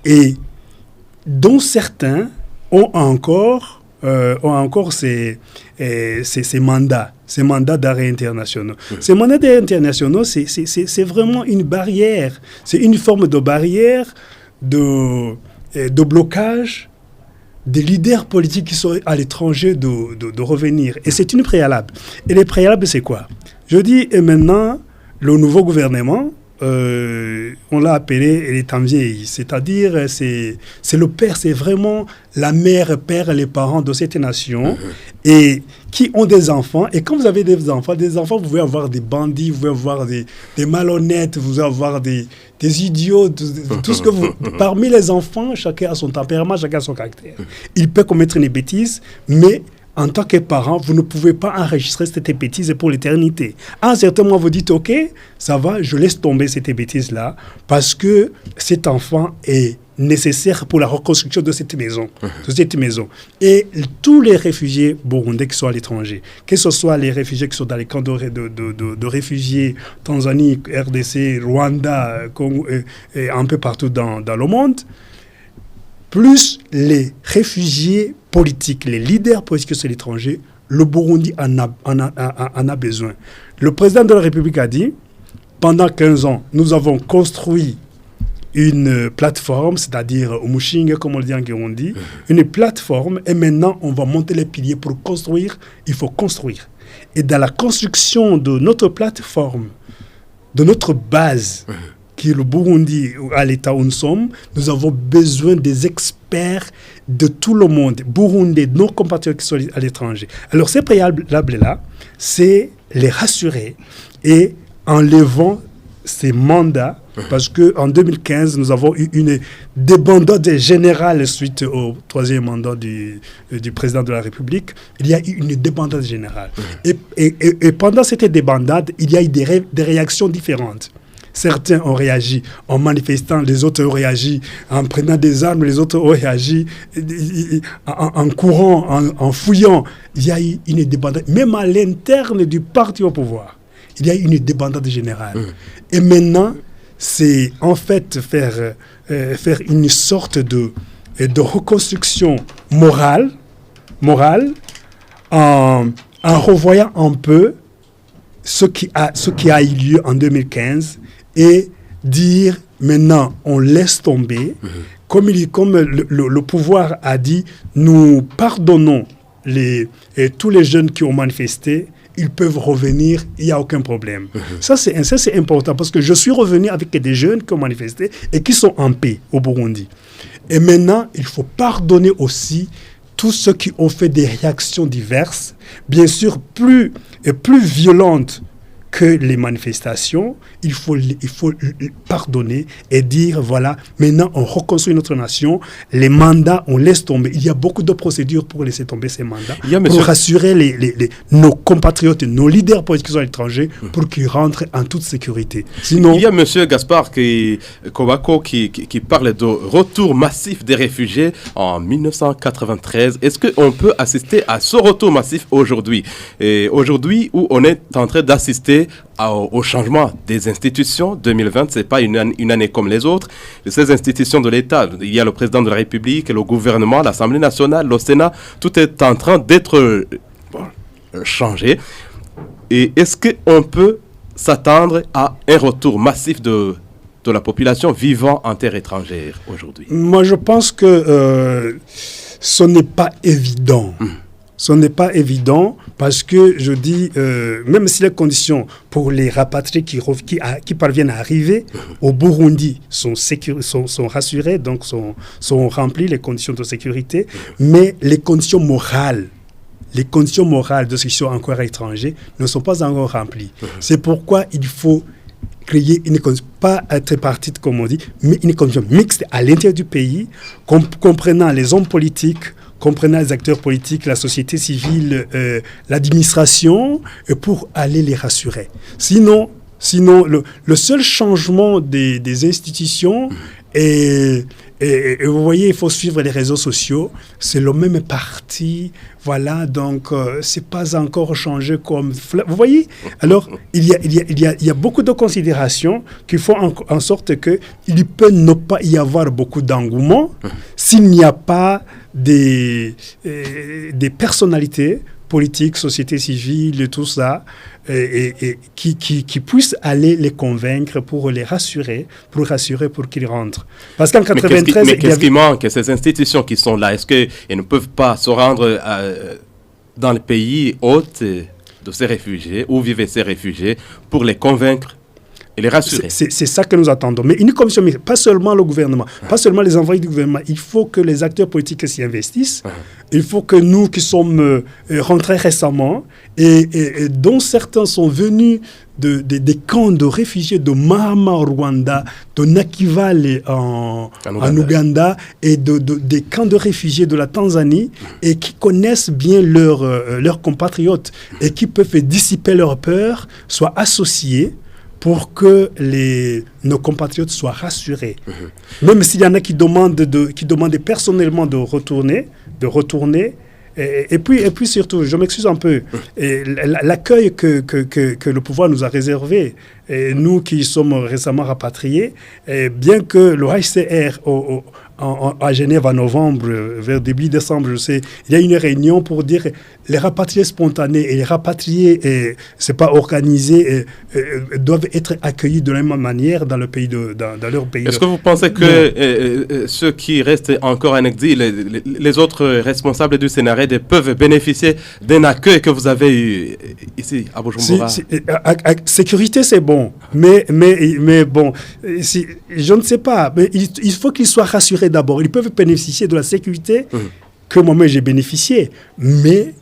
et dont certains ont encore ces mandats d'arrêt internationaux. Ces mandats d'arrêt internationaux, c'est vraiment une barrière, c'est une forme de barrière de blocage des leaders politiques qui sont à l'étranger de revenir. Et c'est une préalable. Et les préalables, c'est quoi? Je dis, et maintenant, le nouveau gouvernement, on l'a appelé les temps vieilles. C'est-à-dire, c'est le père, c'est vraiment la mère, père, les parents de cette nation, et qui ont des enfants. Et quand vous avez des enfants, vous pouvez avoir des bandits, vous pouvez avoir des malhonnêtes, vous pouvez avoir des idiots, tout ce que vous... Parmi les enfants, chacun a son tempérament, chacun a son caractère. Il peut commettre une bêtise, mais en tant que parent, vous ne pouvez pas enregistrer cette bêtise pour l'éternité. À un certain moment, vous dites, OK, ça va, je laisse tomber cette bêtise-là, parce que cet enfant est nécessaire pour la reconstruction de cette maison. Et tous les réfugiés burundais qui sont à l'étranger, que ce soit les réfugiés qui sont dans les camps de réfugiés, Tanzanie, RDC, Rwanda, Congo, et un peu partout dans le monde, plus les réfugiés politiques, les leaders politiques sur l'étranger, le Burundi en a besoin. Le président de la République a dit, pendant 15 ans, nous avons construit une plateforme, c'est-à-dire Umushinge, comme on le dit en Kirundi, une plateforme, et maintenant on va monter les piliers pour construire, il faut construire. Et dans la construction de notre plateforme, de notre base, qui est le Burundi, à l'état où nous sommes, nous avons besoin des experts de tout le monde, Burundais, nos compatriotes qui sont à l'étranger. Alors ces préalables-là, c'est les rassurer et en levant ces mandats, parce qu'en 2015, nous avons eu une débandade générale suite au troisième mandat du président de la République. Il y a eu une débandade générale. Et pendant cette débandade, il y a eu des réactions différentes. Certains ont réagi en manifestant, les autres ont réagi en prenant des armes, les autres ont réagi en courant, en fouillant. Il y a eu une débandade, même à l'interne du parti au pouvoir. il y a une débandade générale. Et maintenant, c'est en fait faire une sorte de reconstruction morale en revoyant un peu ce qui a eu lieu en 2015 et dire maintenant on laisse tomber. Comme le pouvoir a dit, nous pardonnons tous les jeunes qui ont manifesté, ils peuvent revenir, il n'y a aucun problème. Ça, c'est important parce que je suis revenu avec des jeunes qui ont manifesté et qui sont en paix au Burundi. Et maintenant, il faut pardonner aussi tous ceux qui ont fait des réactions diverses, bien sûr plus violentes que les manifestations. Il faut pardonner et dire, voilà, maintenant on reconstruit notre nation, les mandats, on laisse tomber. Il y a beaucoup de procédures pour laisser tomber ces mandats, pour rassurer nos compatriotes, nos leaders politiques qui sont à l'étranger, pour qu'ils rentrent en toute sécurité. Sinon, il y a M. Gaspard Kobako qui parle de retour massif des réfugiés en 1993. Est-ce qu'on peut assister à ce retour massif aujourd'hui? Et aujourd'hui, où on est en train d'assister au changement des institutions. 2020, ce n'est pas une année comme les autres. Ces institutions de l'État, il y a le président de la République, le gouvernement, l'Assemblée nationale, le Sénat, tout est en train d'être changé. Et est-ce qu'on peut s'attendre à un retour massif de la population vivant en terre étrangère aujourd'hui? Moi, je pense que ce n'est pas évident. Ce n'est pas évident parce que, je dis, même si les conditions pour les rapatriés qui parviennent à arriver au Burundi sont rassurées, donc sont remplies les conditions de sécurité, mais les conditions morales de ceux qui sont encore étrangers ne sont pas encore remplies. C'est pourquoi il faut créer une condition, pas tripartite comme on dit, mais une condition mixte à l'intérieur du pays, comprenant les hommes politiques, comprenant les acteurs politiques, la société civile, l'administration, pour aller les rassurer. Sinon le seul changement des institutions et vous voyez, il faut suivre les réseaux sociaux, c'est le même parti, voilà, donc c'est pas encore changé comme... Vous voyez? Alors, il y a beaucoup de considérations qui font en sorte qu'il peut ne pas y avoir beaucoup d'engouement s'il n'y a pas des personnalités politiques, société civile, et tout ça, et qui puissent aller les convaincre pour les rassurer, pour qu'ils rentrent. Parce qu'en 93... Mais qu'est-ce qui manque? Ces institutions qui sont là, est-ce qu'elles ne peuvent pas se rendre dans le pays hôte de ces réfugiés, où vivent ces réfugiés, pour les convaincre et les rassurer? C'est ça que nous attendons. Mais une commission, pas seulement le gouvernement, pas seulement les envoyés du gouvernement, il faut que les acteurs politiques s'y investissent. Il faut que nous qui sommes rentrés récemment et dont certains sont venus des camps de réfugiés de Mahama au Rwanda, de Nakivale en Ouganda et des camps de réfugiés de la Tanzanie et qui connaissent bien leurs compatriotes et qui peuvent dissiper leur peur, soient associés pour que nos compatriotes soient rassurés. Même s'il y en a qui demandent personnellement de retourner. Et puis surtout, je m'excuse un peu, l'accueil que le pouvoir nous a réservé, et nous qui sommes récemment rapatriés, bien que le HCR à Genève en novembre, vers début décembre, je sais, il y a une réunion pour dire les rapatriés spontanés et les rapatriés, c'est pas organisé, doivent être accueillis de la même manière dans leur pays. Est-ce que vous pensez que ceux qui restent encore en exil, les autres responsables du Sénarède peuvent bénéficier d'un accueil que vous avez eu ici à Bujumbura? Sécurité, c'est bon, mais bon, je ne sais pas, mais il faut qu'ils soient rassurés d'abord. Ils peuvent bénéficier de la sécurité que moi-même j'ai bénéficié, mais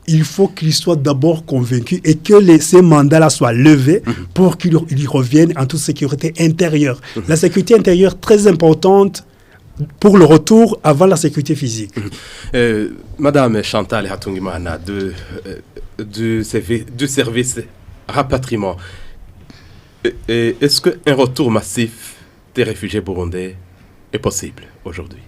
il faut qu'ils soient d'abord convaincus et que ces mandats-là soient levés pour qu'ils reviennent en toute sécurité intérieure. La sécurité intérieure, très importante pour le retour avant la sécurité physique. Madame Chantal Hatungimana du service rapatriement, est-ce qu'un retour massif des réfugiés burundais est possible aujourd'hui?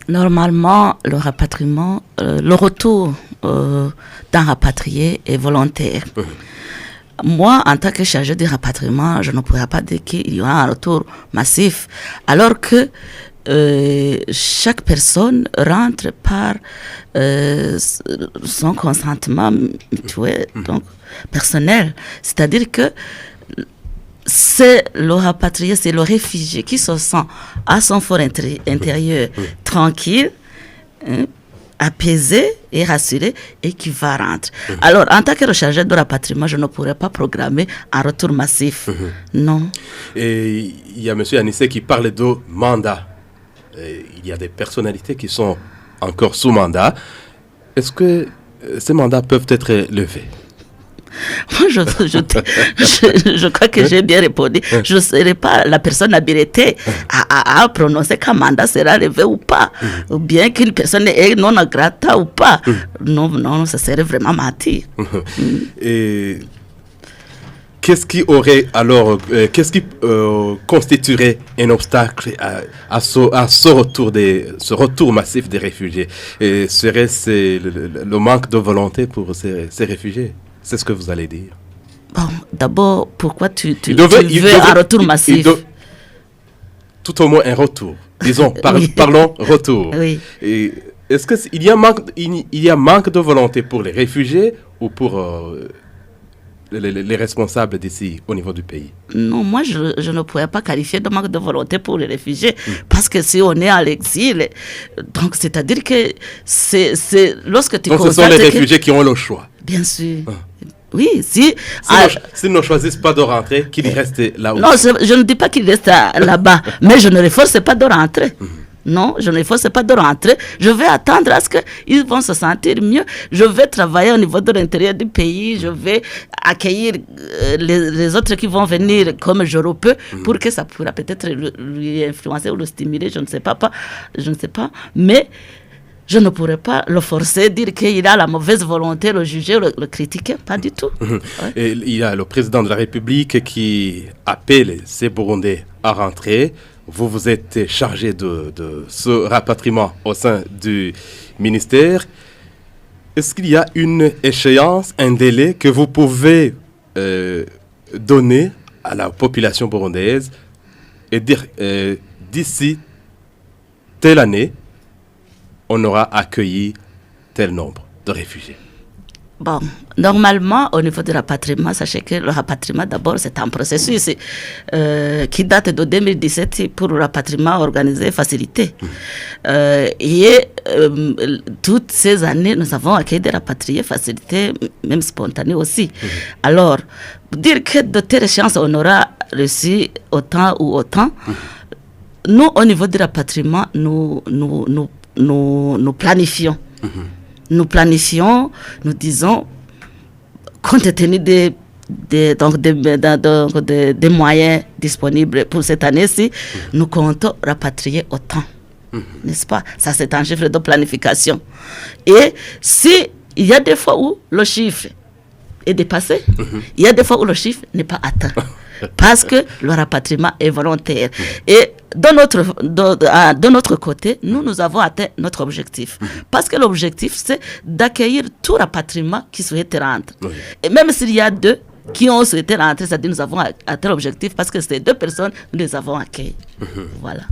Normalement, le rapatriement, le retour d'un rapatrié est volontaire. moi, en tant que chargé du rapatriement, je ne pourrais pas dire qu'il y aura un retour massif, alors que chaque personne rentre par son consentement mutuel, donc personnel. C'est-à-dire que c'est le rapatrié, c'est le réfugié qui se sent à son fort intérieur tranquille, apaisé et rassuré et qui va rentrer. Alors, en tant que chargé de rapatriement, je ne pourrais pas programmer un retour massif. Non. Et il y a M. Anissé qui parle de mandat. Il y a des personnalités qui sont encore sous mandat. Est-ce que ces mandats peuvent être levés? Moi, je crois que j'ai bien répondu. Je ne serai pas la personne habilitée à prononcer qu'un mandat sera levé ou pas, ou bien qu'une personne est non grata ou pas. Non, ça serait vraiment mentir. Et qu'est-ce qui aurait alors, constituerait un obstacle à ce retour massif des réfugiés? Et serait-ce le manque de volonté pour ces réfugiés? C'est ce que vous allez dire. Bon, d'abord, pourquoi tu veux un retour massif? Tout au moins un retour. Disons, parlons retour. Oui. Et est-ce qu'il y a manque de volonté pour les réfugiés ou pour les responsables d'ici au niveau du pays? Non, moi je ne pourrais pas qualifier de manque de volonté pour les réfugiés parce que si on est à l'exil, donc c'est-à-dire que c'est lorsque tu donc ce sont les réfugiés qui ont le choix. Bien sûr. Oui, s'ils ne choisissent pas de rentrer, qu'ils restent là-haut. Non, je ne dis pas qu'ils restent là-bas, mais je ne les force pas de rentrer. Non, je ne les force pas de rentrer. Je vais attendre à ce qu'ils vont se sentir mieux. Je vais travailler au niveau de l'intérieur du pays. Je vais accueillir les autres qui vont venir comme je le peux pour que ça pourra peut-être lui influencer ou le stimuler. Je ne sais pas. Mais je ne pourrais pas le forcer, dire qu'il a la mauvaise volonté, le juger, le critiquer. Pas du tout. Ouais. Et il y a le président de la République qui appelle ces Burundais à rentrer. Vous êtes chargé de ce rapatriement au sein du ministère. Est-ce qu'il y a une échéance, un délai que vous pouvez donner à la population burundaise et dire d'ici telle année, on aura accueilli tel nombre de réfugiés? Bon, normalement, au niveau du rapatriement, sachez que le rapatriement, d'abord, c'est un processus qui date de 2017 pour le rapatriement organisé et facilité. Toutes ces années, nous avons accueilli des rapatriés facilités, même spontanés aussi. Alors, dire que de telles chances, on aura reçu autant ou autant, nous, au niveau du rapatriement, nous planifions. Nous planifions, nous disons, compte tenu des moyens disponibles pour cette année-ci, nous comptons rapatrier autant. N'est-ce pas? Ça, c'est un chiffre de planification. Et si il y a des fois où le chiffre est dépassé, il y a des fois où le chiffre n'est pas atteint. Parce que le rapatriement est volontaire. Et de notre côté, nous avons atteint notre objectif. Parce que l'objectif, c'est d'accueillir tout rapatriement qui souhaite rentrer. Oui. Et même s'il y a deux qui ont souhaité rentrer, c'est-à-dire nous avons atteint l'objectif parce que ces deux personnes, nous les avons accueillies. Voilà.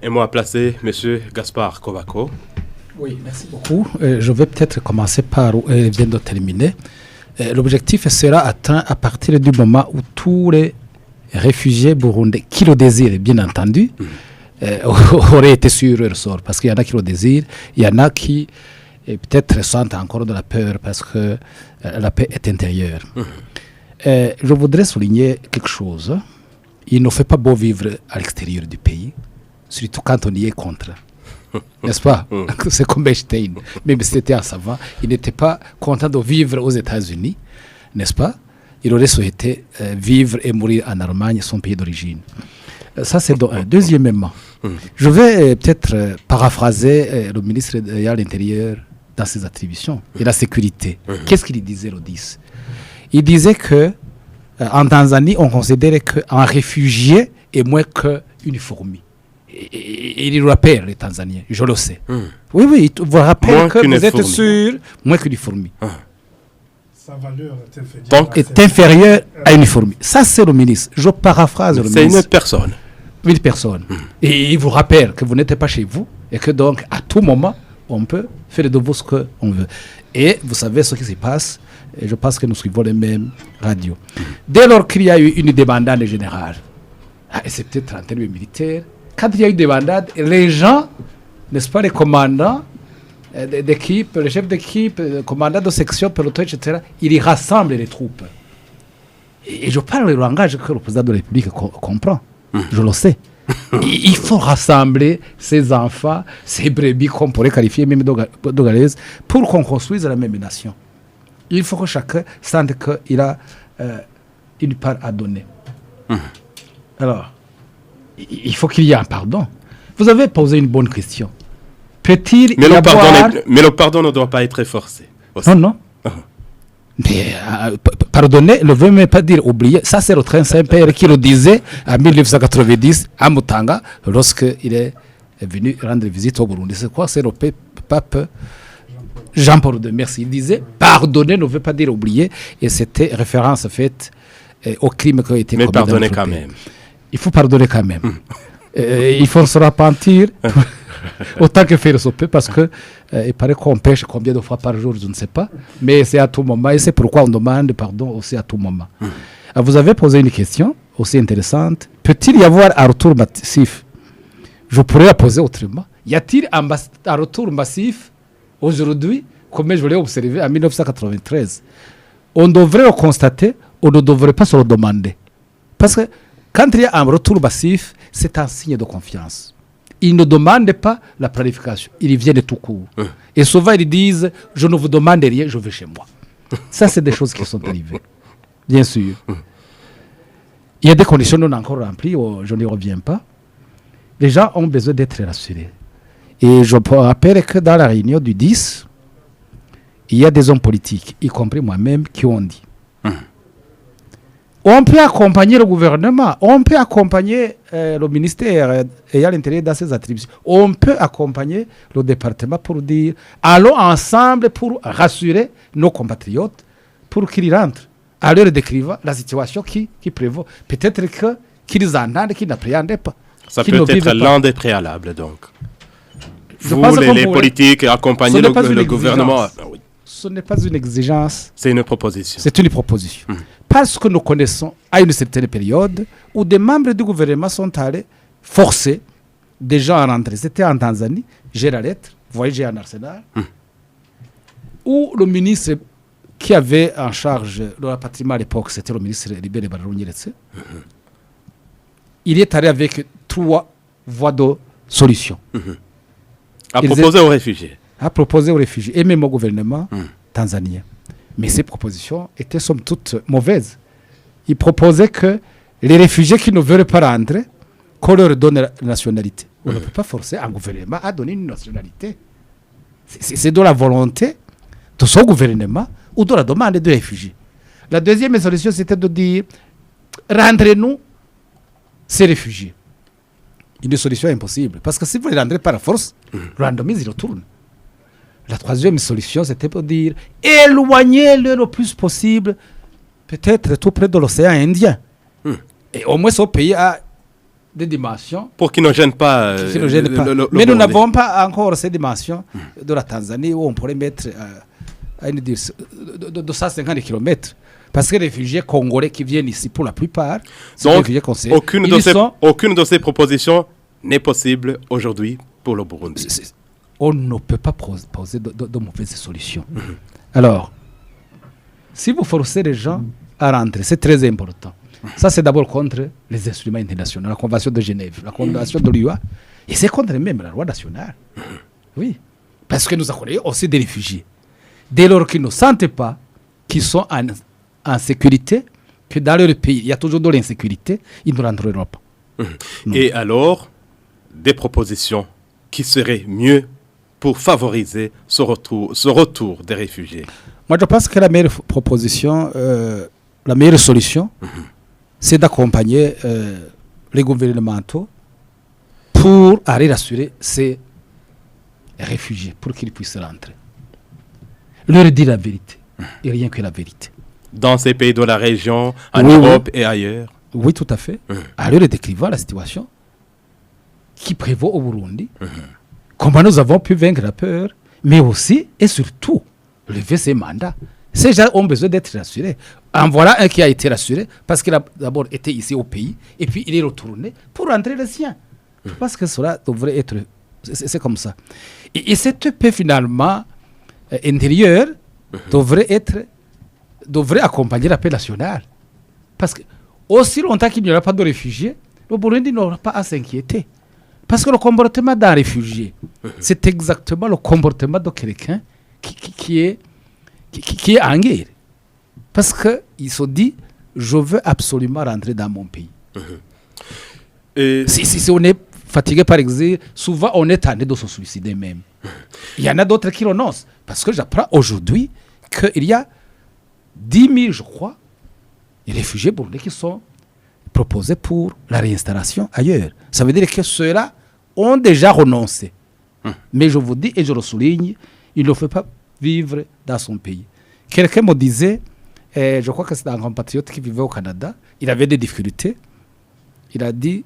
Un mot à placer, M. Gaspard Kovako. Oui, merci beaucoup. Je vais peut-être commencer par où elle vient de terminer. L'objectif sera atteint à partir du moment où tous les réfugiés burundais qui le désirent, bien entendu, auraient été sur leur sort. Parce qu'il y en a qui le désirent, il y en a qui peut-être ressentent encore de la peur parce que la paix est intérieure. Je voudrais souligner quelque chose. Il ne fait pas beau vivre à l'extérieur du pays, surtout quand on y est contre. N'est-ce pas? C'est comme Einstein. Même si c'était un savant, il n'était pas content de vivre aux États-Unis, n'est-ce pas? Il aurait souhaité vivre et mourir en Allemagne, son pays d'origine. Ça, c'est un. Deuxièmement, je vais peut-être paraphraser le ministre de l'Intérieur dans ses attributions et la sécurité. Qu'est-ce qu'il disait le 10? Il disait que en Tanzanie, on considérait qu'un réfugié est moins qu'une fourmi. Et il rappelle les Tanzaniens, je le sais. Oui, il vous rappelle que vous êtes sûr, moins qu'une fourmi. Sa valeur est inférieure à une fourmi. Ça, c'est le ministre. Je paraphrase le ministre. C'est une personne. Une personne. Et il vous rappelle que vous n'êtes pas chez vous et que donc, à tout moment, on peut faire de vous ce qu'on veut. Et vous savez ce qui se passe. Et je pense que nous suivons les mêmes radios. Dès lors qu'il y a eu une débandade générale, et c'est peut-être 31 militaires, quand il y a eu une débandade, les gens, n'est-ce pas, les commandants d'équipe, les chefs d'équipe, les commandants de section, peloton, etc., ils rassemblent les troupes. Et je parle le langage que le président de la République comprend. Je le sais. Il faut rassembler ces enfants, ces brebis qu'on pourrait qualifier même de galaises, pour qu'on construise la même nation. Il faut que chacun sente qu'il a une part à donner. Alors, il faut qu'il y ait un pardon. Vous avez posé une bonne question. Peut-il mais le pardon ne doit pas être forcé. Aussi. Non. Mais pardonner ne veut même pas dire oublier. Ça, c'est le train Saint-Père qui le disait en 1990 à Mutanga, lorsqu'il est venu rendre visite au Burundi. C'est quoi? C'est le pape Jean-Paul II. Merci. Il disait pardonner ne veut pas dire oublier. Et c'était référence faite au crime qui a été commis. Mais pardonner quand même. Il faut pardonner quand même. Il faut se repentir autant que faire se peut, parce que il paraît qu'on pêche combien de fois par jour, je ne sais pas, mais c'est à tout moment, et c'est pourquoi on demande pardon aussi à tout moment. Vous avez posé une question aussi intéressante. Peut-il y avoir un retour massif? Je pourrais la poser autrement. Y a-t-il un retour massif aujourd'hui, comme je l'ai observé en 1993? On devrait le constater, on ne devrait pas se le demander. Parce que quand il y a un retour massif, c'est un signe de confiance. Ils ne demandent pas la planification, ils viennent tout court. Et souvent, ils disent, je ne vous demande rien, je vais chez moi. Ça, c'est des choses qui sont arrivées. Bien sûr. Il y a des conditions non encore remplies, je n'y reviens pas. Les gens ont besoin d'être rassurés. Et je rappelle que dans la réunion du 10, il y a des hommes politiques, y compris moi-même, qui ont dit on peut accompagner le gouvernement, on peut accompagner le ministère ayant l'intérêt dans ses attributions, on peut accompagner le département pour dire allons ensemble pour rassurer nos compatriotes pour qu'ils rentrent à leur décrivant la situation qui prévaut. Peut-être qu'ils entendent, qu'ils n'appréhendent pas. Ça peut être l'un des préalables donc. Vous, les politiques, accompagner le gouvernement. Ce n'est pas une exigence. C'est une proposition. C'est une proposition. Parce que nous connaissons à une certaine période où des membres du gouvernement sont allés forcer des gens à rentrer. C'était en Tanzanie, j'ai la lettre, voyager en Arsenal, où le ministre qui avait en charge le rapatriement à l'époque, c'était le ministre Libéré Barrounieletse, il est allé avec 3 voies de solution. À proposer aux réfugiés. À proposer aux réfugiés et même au gouvernement tanzanien. Mais ces propositions étaient somme toute mauvaises. Il proposait que les réfugiés qui ne veulent pas rentrer, qu'on leur donne la nationalité. On ne peut pas forcer un gouvernement à donner une nationalité. C'est de la volonté de son gouvernement ou de la demande des réfugiés. La deuxième solution, c'était de dire rentrez-nous ces réfugiés. Une solution impossible. Parce que si vous les rendrez par la force, le lendemain, ils retournent. La troisième solution, c'était pour dire éloignez-le le plus possible, peut-être tout près de l'océan Indien. Et au moins, ce pays a des dimensions. Pour qu'ils ne gênent pas. Mais nous n'avons pas encore ces dimensions de la Tanzanie où on pourrait mettre à une distance de 150 km. Parce que les réfugiés congolais qui viennent ici, pour la plupart, donc, aucune de ces propositions n'est possible aujourd'hui pour le Burundi. On ne peut pas poser de mauvaises solutions. Alors, si vous forcez les gens à rentrer, c'est très important. Ça, c'est d'abord contre les instruments internationaux, la Convention de Genève, la Convention de l'UA, et c'est contre même la loi nationale. Oui, parce que nous accueillons aussi des réfugiés. Dès lors qu'ils ne sentent pas qu'ils sont en sécurité, que dans leur pays, il y a toujours de l'insécurité, ils ne rentreront pas. Et alors, des propositions qui seraient mieux pour favoriser ce retour des réfugiés? Moi, je pense que la meilleure proposition, la meilleure solution, c'est d'accompagner les gouvernementaux pour aller rassurer ces réfugiés, pour qu'ils puissent rentrer. Leur dire la vérité. et rien que la vérité. Dans ces pays de la région, en Oui, Europe et ailleurs. Oui, tout à fait. Alors, décrivant la situation qui prévaut au Burundi, comment nous avons pu vaincre la peur, mais aussi et surtout lever ces mandats. Ces gens ont besoin d'être rassurés. En voilà un qui a été rassuré parce qu'il a d'abord été ici au pays et puis il est retourné pour rentrer le sien. Je pense que cela devrait être... C'est comme ça. Et cette paix finalement intérieure devrait accompagner la paix nationale. Parce que aussi longtemps qu'il n'y aura pas de réfugiés, le Burundi n'aura pas à s'inquiéter. Parce que le comportement d'un réfugié, c'est exactement le comportement de quelqu'un qui est en guerre. Parce qu'ils se dit, je veux absolument rentrer dans mon pays. Et Si on est fatigué par exemple, souvent on est tenté de se suicider même. Il y en a d'autres qui renoncent. Parce que j'apprends aujourd'hui qu'il y a 10 000, je crois, réfugiés burundais qui sont proposés pour la réinstallation ailleurs. Ça veut dire que ceux-là ont déjà renoncé. Mais je vous dis, et je le souligne, il ne faut pas vivre dans son pays. Quelqu'un me disait, je crois que c'est un compatriote qui vivait au Canada, il avait des difficultés. Il a dit,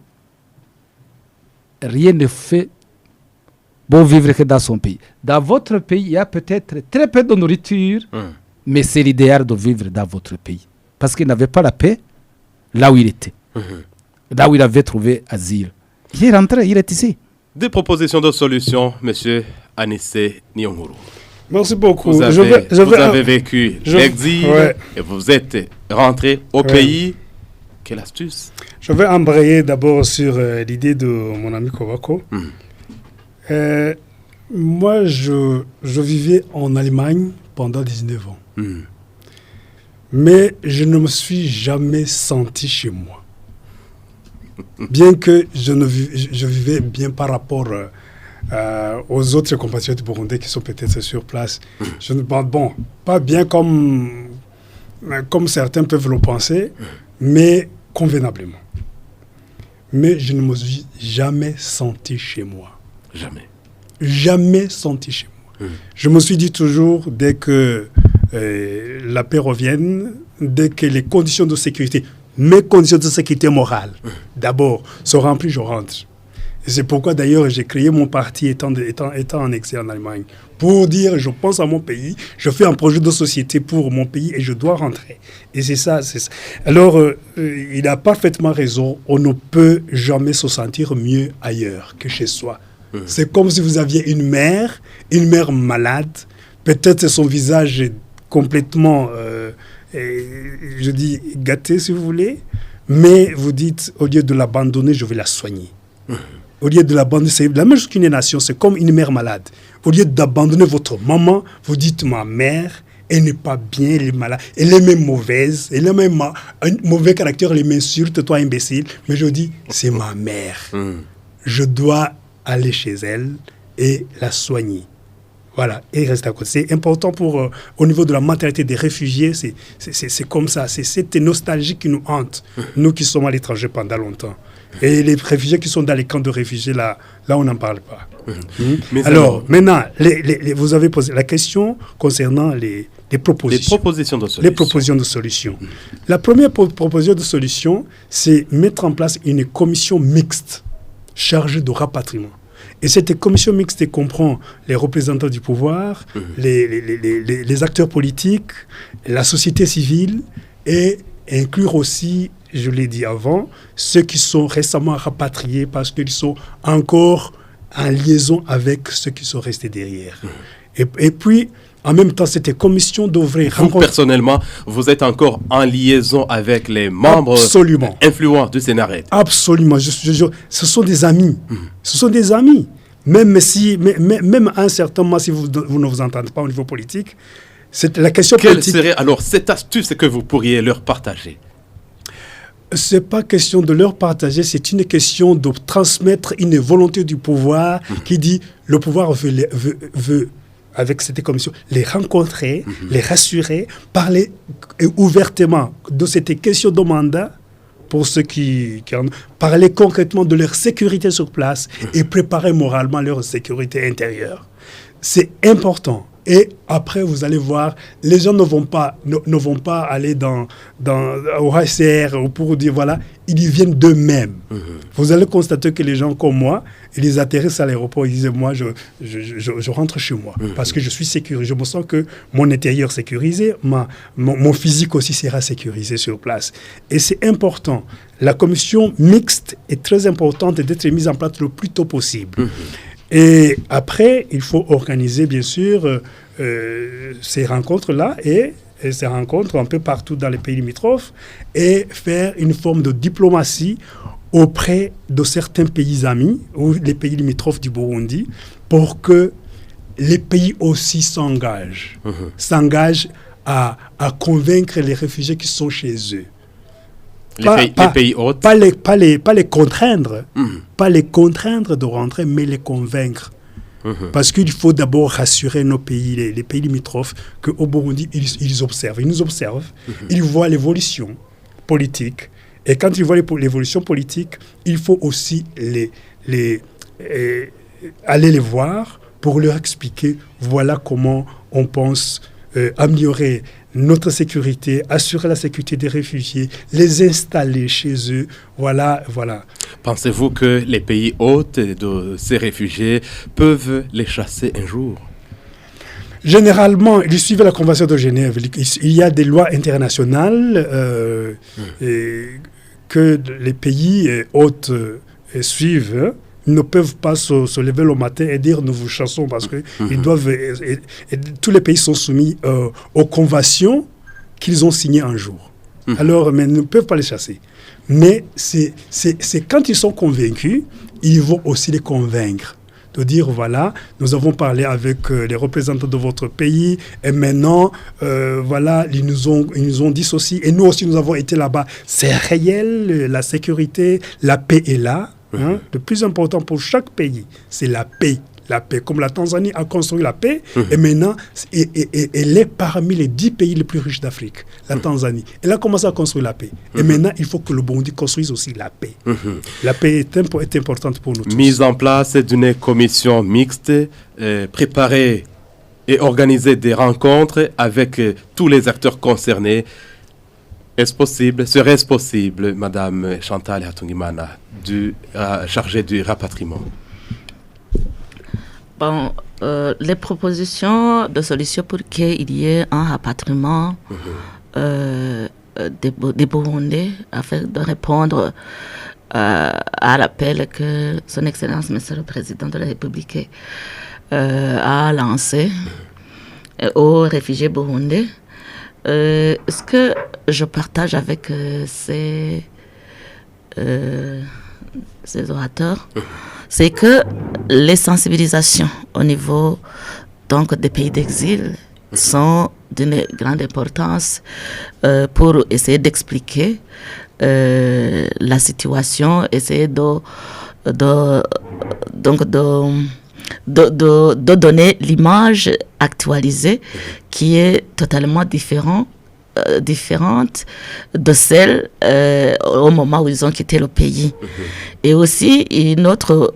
rien ne fait bon vivre que dans son pays. Dans votre pays, il y a peut-être très peu de nourriture, mais c'est l'idéal de vivre dans votre pays. Parce qu'il n'avait pas la paix là où il était, là où il avait trouvé asile. Il est rentré, il est ici. des propositions de solutions, monsieur Anissé Nionguru. Merci beaucoup. Vous avez vécu l'exil ouais. et vous êtes rentré au pays. Quelle astuce? Je vais embrayer d'abord sur l'idée de mon ami Kovako. Moi, je vivais en Allemagne pendant 19 ans. Mais je ne me suis jamais senti chez moi. Bien que je vivais bien par rapport aux autres compatriotes burundais qui sont peut-être sur place. Je ne pense, bon, pas bien comme certains peuvent le penser, mais convenablement. Mais je ne me suis jamais senti chez moi. Jamais. Jamais senti chez moi. Je me suis dit toujours, dès que la paix revienne, dès que les conditions de sécurité, mes conditions de sécurité morale, d'abord, sont remplies, je rentre. Et c'est pourquoi d'ailleurs j'ai créé mon parti étant en exil en Allemagne. Pour dire, je pense à mon pays, je fais un projet de société pour mon pays et je dois rentrer. Et c'est ça. Alors, il a parfaitement raison, on ne peut jamais se sentir mieux ailleurs que chez soi. C'est comme si vous aviez une mère malade, peut-être son visage est complètement, je dis, gâté si vous voulez, mais vous dites, au lieu de l'abandonner, je vais la soigner. Au lieu de l'abandonner, c'est la même chose qu'une nation, c'est comme une mère malade. Au lieu d'abandonner votre maman, vous dites, ma mère, elle n'est pas bien, elle est malade, elle est même mauvaise, elle a même un mauvais caractère, elle m'insulte, toi imbécile, mais je dis, c'est ma mère. Je dois aller chez elle et la soigner. Voilà, et rester à côté. C'est important pour, au niveau de la mentalité des réfugiés, c'est comme ça, c'est cette nostalgie qui nous hante, nous qui sommes à l'étranger pendant longtemps. Et les réfugiés qui sont dans les camps de réfugiés, là on n'en parle pas. Alors, maintenant, vous avez posé la question concernant les propositions. Les propositions de solution. La première proposition de solution, c'est mettre en place une commission mixte chargée de rapatriement. Et cette commission mixte comprend les représentants du pouvoir, les acteurs politiques, la société civile et inclure aussi, je l'ai dit avant, ceux qui sont récemment rapatriés parce qu'ils sont encore en liaison avec ceux qui sont restés derrière. Et puis, en même temps, cette commission devrait rencontrer... Vous, personnellement, vous êtes encore en liaison avec les membres influents du Sénarède. Absolument. Ce sont des amis. Ce sont des amis. Même à un certain moment, si vous ne vous entendez pas au niveau politique, c'est la question politique. Quelle serait alors cette astuce que vous pourriez leur partager? Ce n'est pas question de leur partager, c'est une question de transmettre une volonté du pouvoir qui dit le pouvoir veut avec cette commission, les rencontrer, les rassurer, parler ouvertement de cette question de mandat pour ceux qui parler concrètement de leur sécurité sur place et préparer moralement leur sécurité intérieure. C'est important. Et après, vous allez voir, les gens ne vont pas aller au HCR pour dire, voilà, ils viennent d'eux-mêmes. Vous allez constater que les gens comme moi, ils atterrissent à l'aéroport, ils disent, moi, je rentre chez moi parce que je suis sécurisé. Je me sens que mon intérieur est sécurisé, mon physique aussi sera sécurisé sur place. Et c'est important. La commission mixte est très importante d'être mise en place le plus tôt possible. Et après, il faut organiser, bien sûr, ces rencontres-là et ces rencontres un peu partout dans les pays limitrophes et faire une forme de diplomatie auprès de certains pays amis ou les pays limitrophes du Burundi pour que les pays aussi s'engagent à convaincre les réfugiés qui sont chez eux. Les pays hôtes. Pas les contraindre, pas les contraindre de rentrer, mais les convaincre. Parce qu'il faut d'abord rassurer nos pays, les pays limitrophes, qu'au Burundi, ils observent. Ils nous observent, ils voient l'évolution politique. Et quand ils voient l'évolution politique, il faut aussi aller les voir pour leur expliquer voilà comment on pense améliorer notre sécurité, assurer la sécurité des réfugiés, les installer chez eux, voilà. Pensez-vous que les pays hôtes de ces réfugiés peuvent les chasser un jour? Généralement, ils suivent la Convention de Genève. Il y a des lois internationales que les pays hôtes suivent. Ils ne peuvent pas se lever le matin et dire nous vous chassons parce que ils doivent. Tous les pays sont soumis aux conventions qu'ils ont signées un jour. Alors, mais ils ne peuvent pas les chasser. Mais c'est quand ils sont convaincus, ils vont aussi les convaincre. De dire voilà, nous avons parlé avec les représentants de votre pays et maintenant, voilà, ils nous ont dit ceci et nous aussi nous avons été là-bas. C'est réel, la sécurité, la paix est là. Le plus important pour chaque pays, c'est la paix. La paix. Comme la Tanzanie a construit la paix, et maintenant, elle est parmi les 10 pays les plus riches d'Afrique, la Tanzanie. Elle a commencé à construire la paix. Et maintenant, il faut que le Burundi construise aussi la paix. La paix est importante pour nous tous. Mise en place d'une commission mixte, préparer et organiser des rencontres avec tous les acteurs concernés. Serait-ce possible, Madame Chantal Hatungimana, chargée du rapatriement? Bon, les propositions de solutions pour qu'il y ait un rapatriement des Burundais afin de répondre à l'appel que Son Excellence, Monsieur le Président de la République, a lancé aux réfugiés burundais. Ce que je partage avec ces orateurs, c'est que les sensibilisations au niveau donc des pays d'exil sont d'une grande importance pour essayer d'expliquer la situation, essayer de donner l'image actualisée qui est totalement différente de celle au moment où ils ont quitté le pays. Et aussi, un autre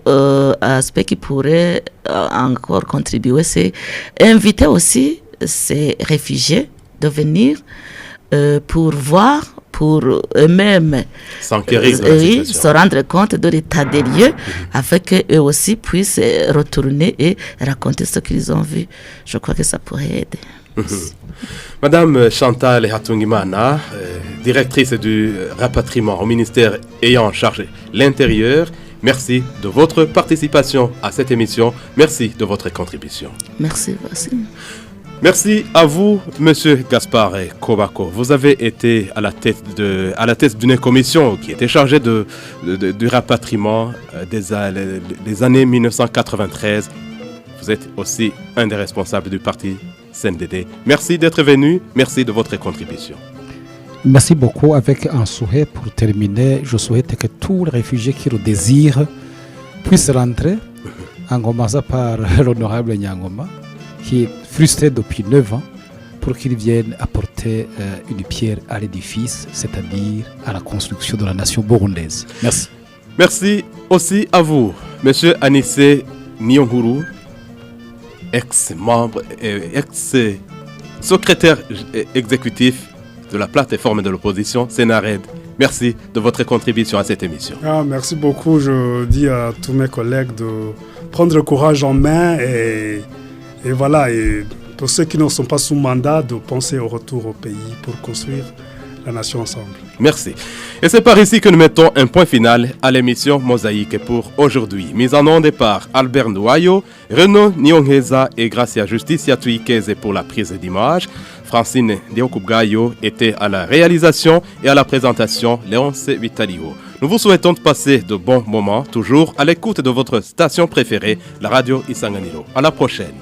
aspect qui pourrait encore contribuer, c'est inviter aussi ces réfugiés de venir pour voir, pour eux-mêmes se rendre compte de l'état des lieux afin qu'eux aussi puissent retourner et raconter ce qu'ils ont vu. Je crois que ça pourrait aider. Madame Chantal Hatungimana, directrice du rapatriement au ministère ayant en charge l'intérieur, merci de votre participation à cette émission. Merci de votre contribution. Merci, Vassim. Merci à vous, Monsieur Gaspard Kobako. Vous avez été à la tête d'une commission qui était chargée du rapatriement des années 1993. Vous êtes aussi un des responsables du parti CNDD. Merci d'être venu. Merci de votre contribution. Merci beaucoup. Avec un souhait pour terminer, je souhaite que tous les réfugiés qui le désirent puissent rentrer, en commençant par l'honorable Nyangoma, qui est frustré depuis 9 ans, pour qu'il vienne apporter une pierre à l'édifice, c'est-à-dire à la construction de la nation burundaise. Merci. Merci aussi à vous, Monsieur Anissé Nyonguru, ex-membre et ex-secrétaire exécutif de la plateforme de l'opposition Sénarède. Merci de votre contribution à cette émission. Merci beaucoup. Je dis à tous mes collègues de prendre le courage en main et voilà. Et pour ceux qui ne sont pas sous mandat, de penser au retour au pays pour construire la nation ensemble. Merci. Et c'est par ici que nous mettons un point final à l'émission Mosaïque pour aujourd'hui. Mise en onde par Albert Ndouayo, Renaud Nyongheza et Gracia Justicia Tuikeze pour la prise d'image. Francine Diokubgayo était à la réalisation et à la présentation Léonce Vitalio. Nous vous souhaitons de passer de bons moments, toujours à l'écoute de votre station préférée, la radio Isanganiro. À la prochaine.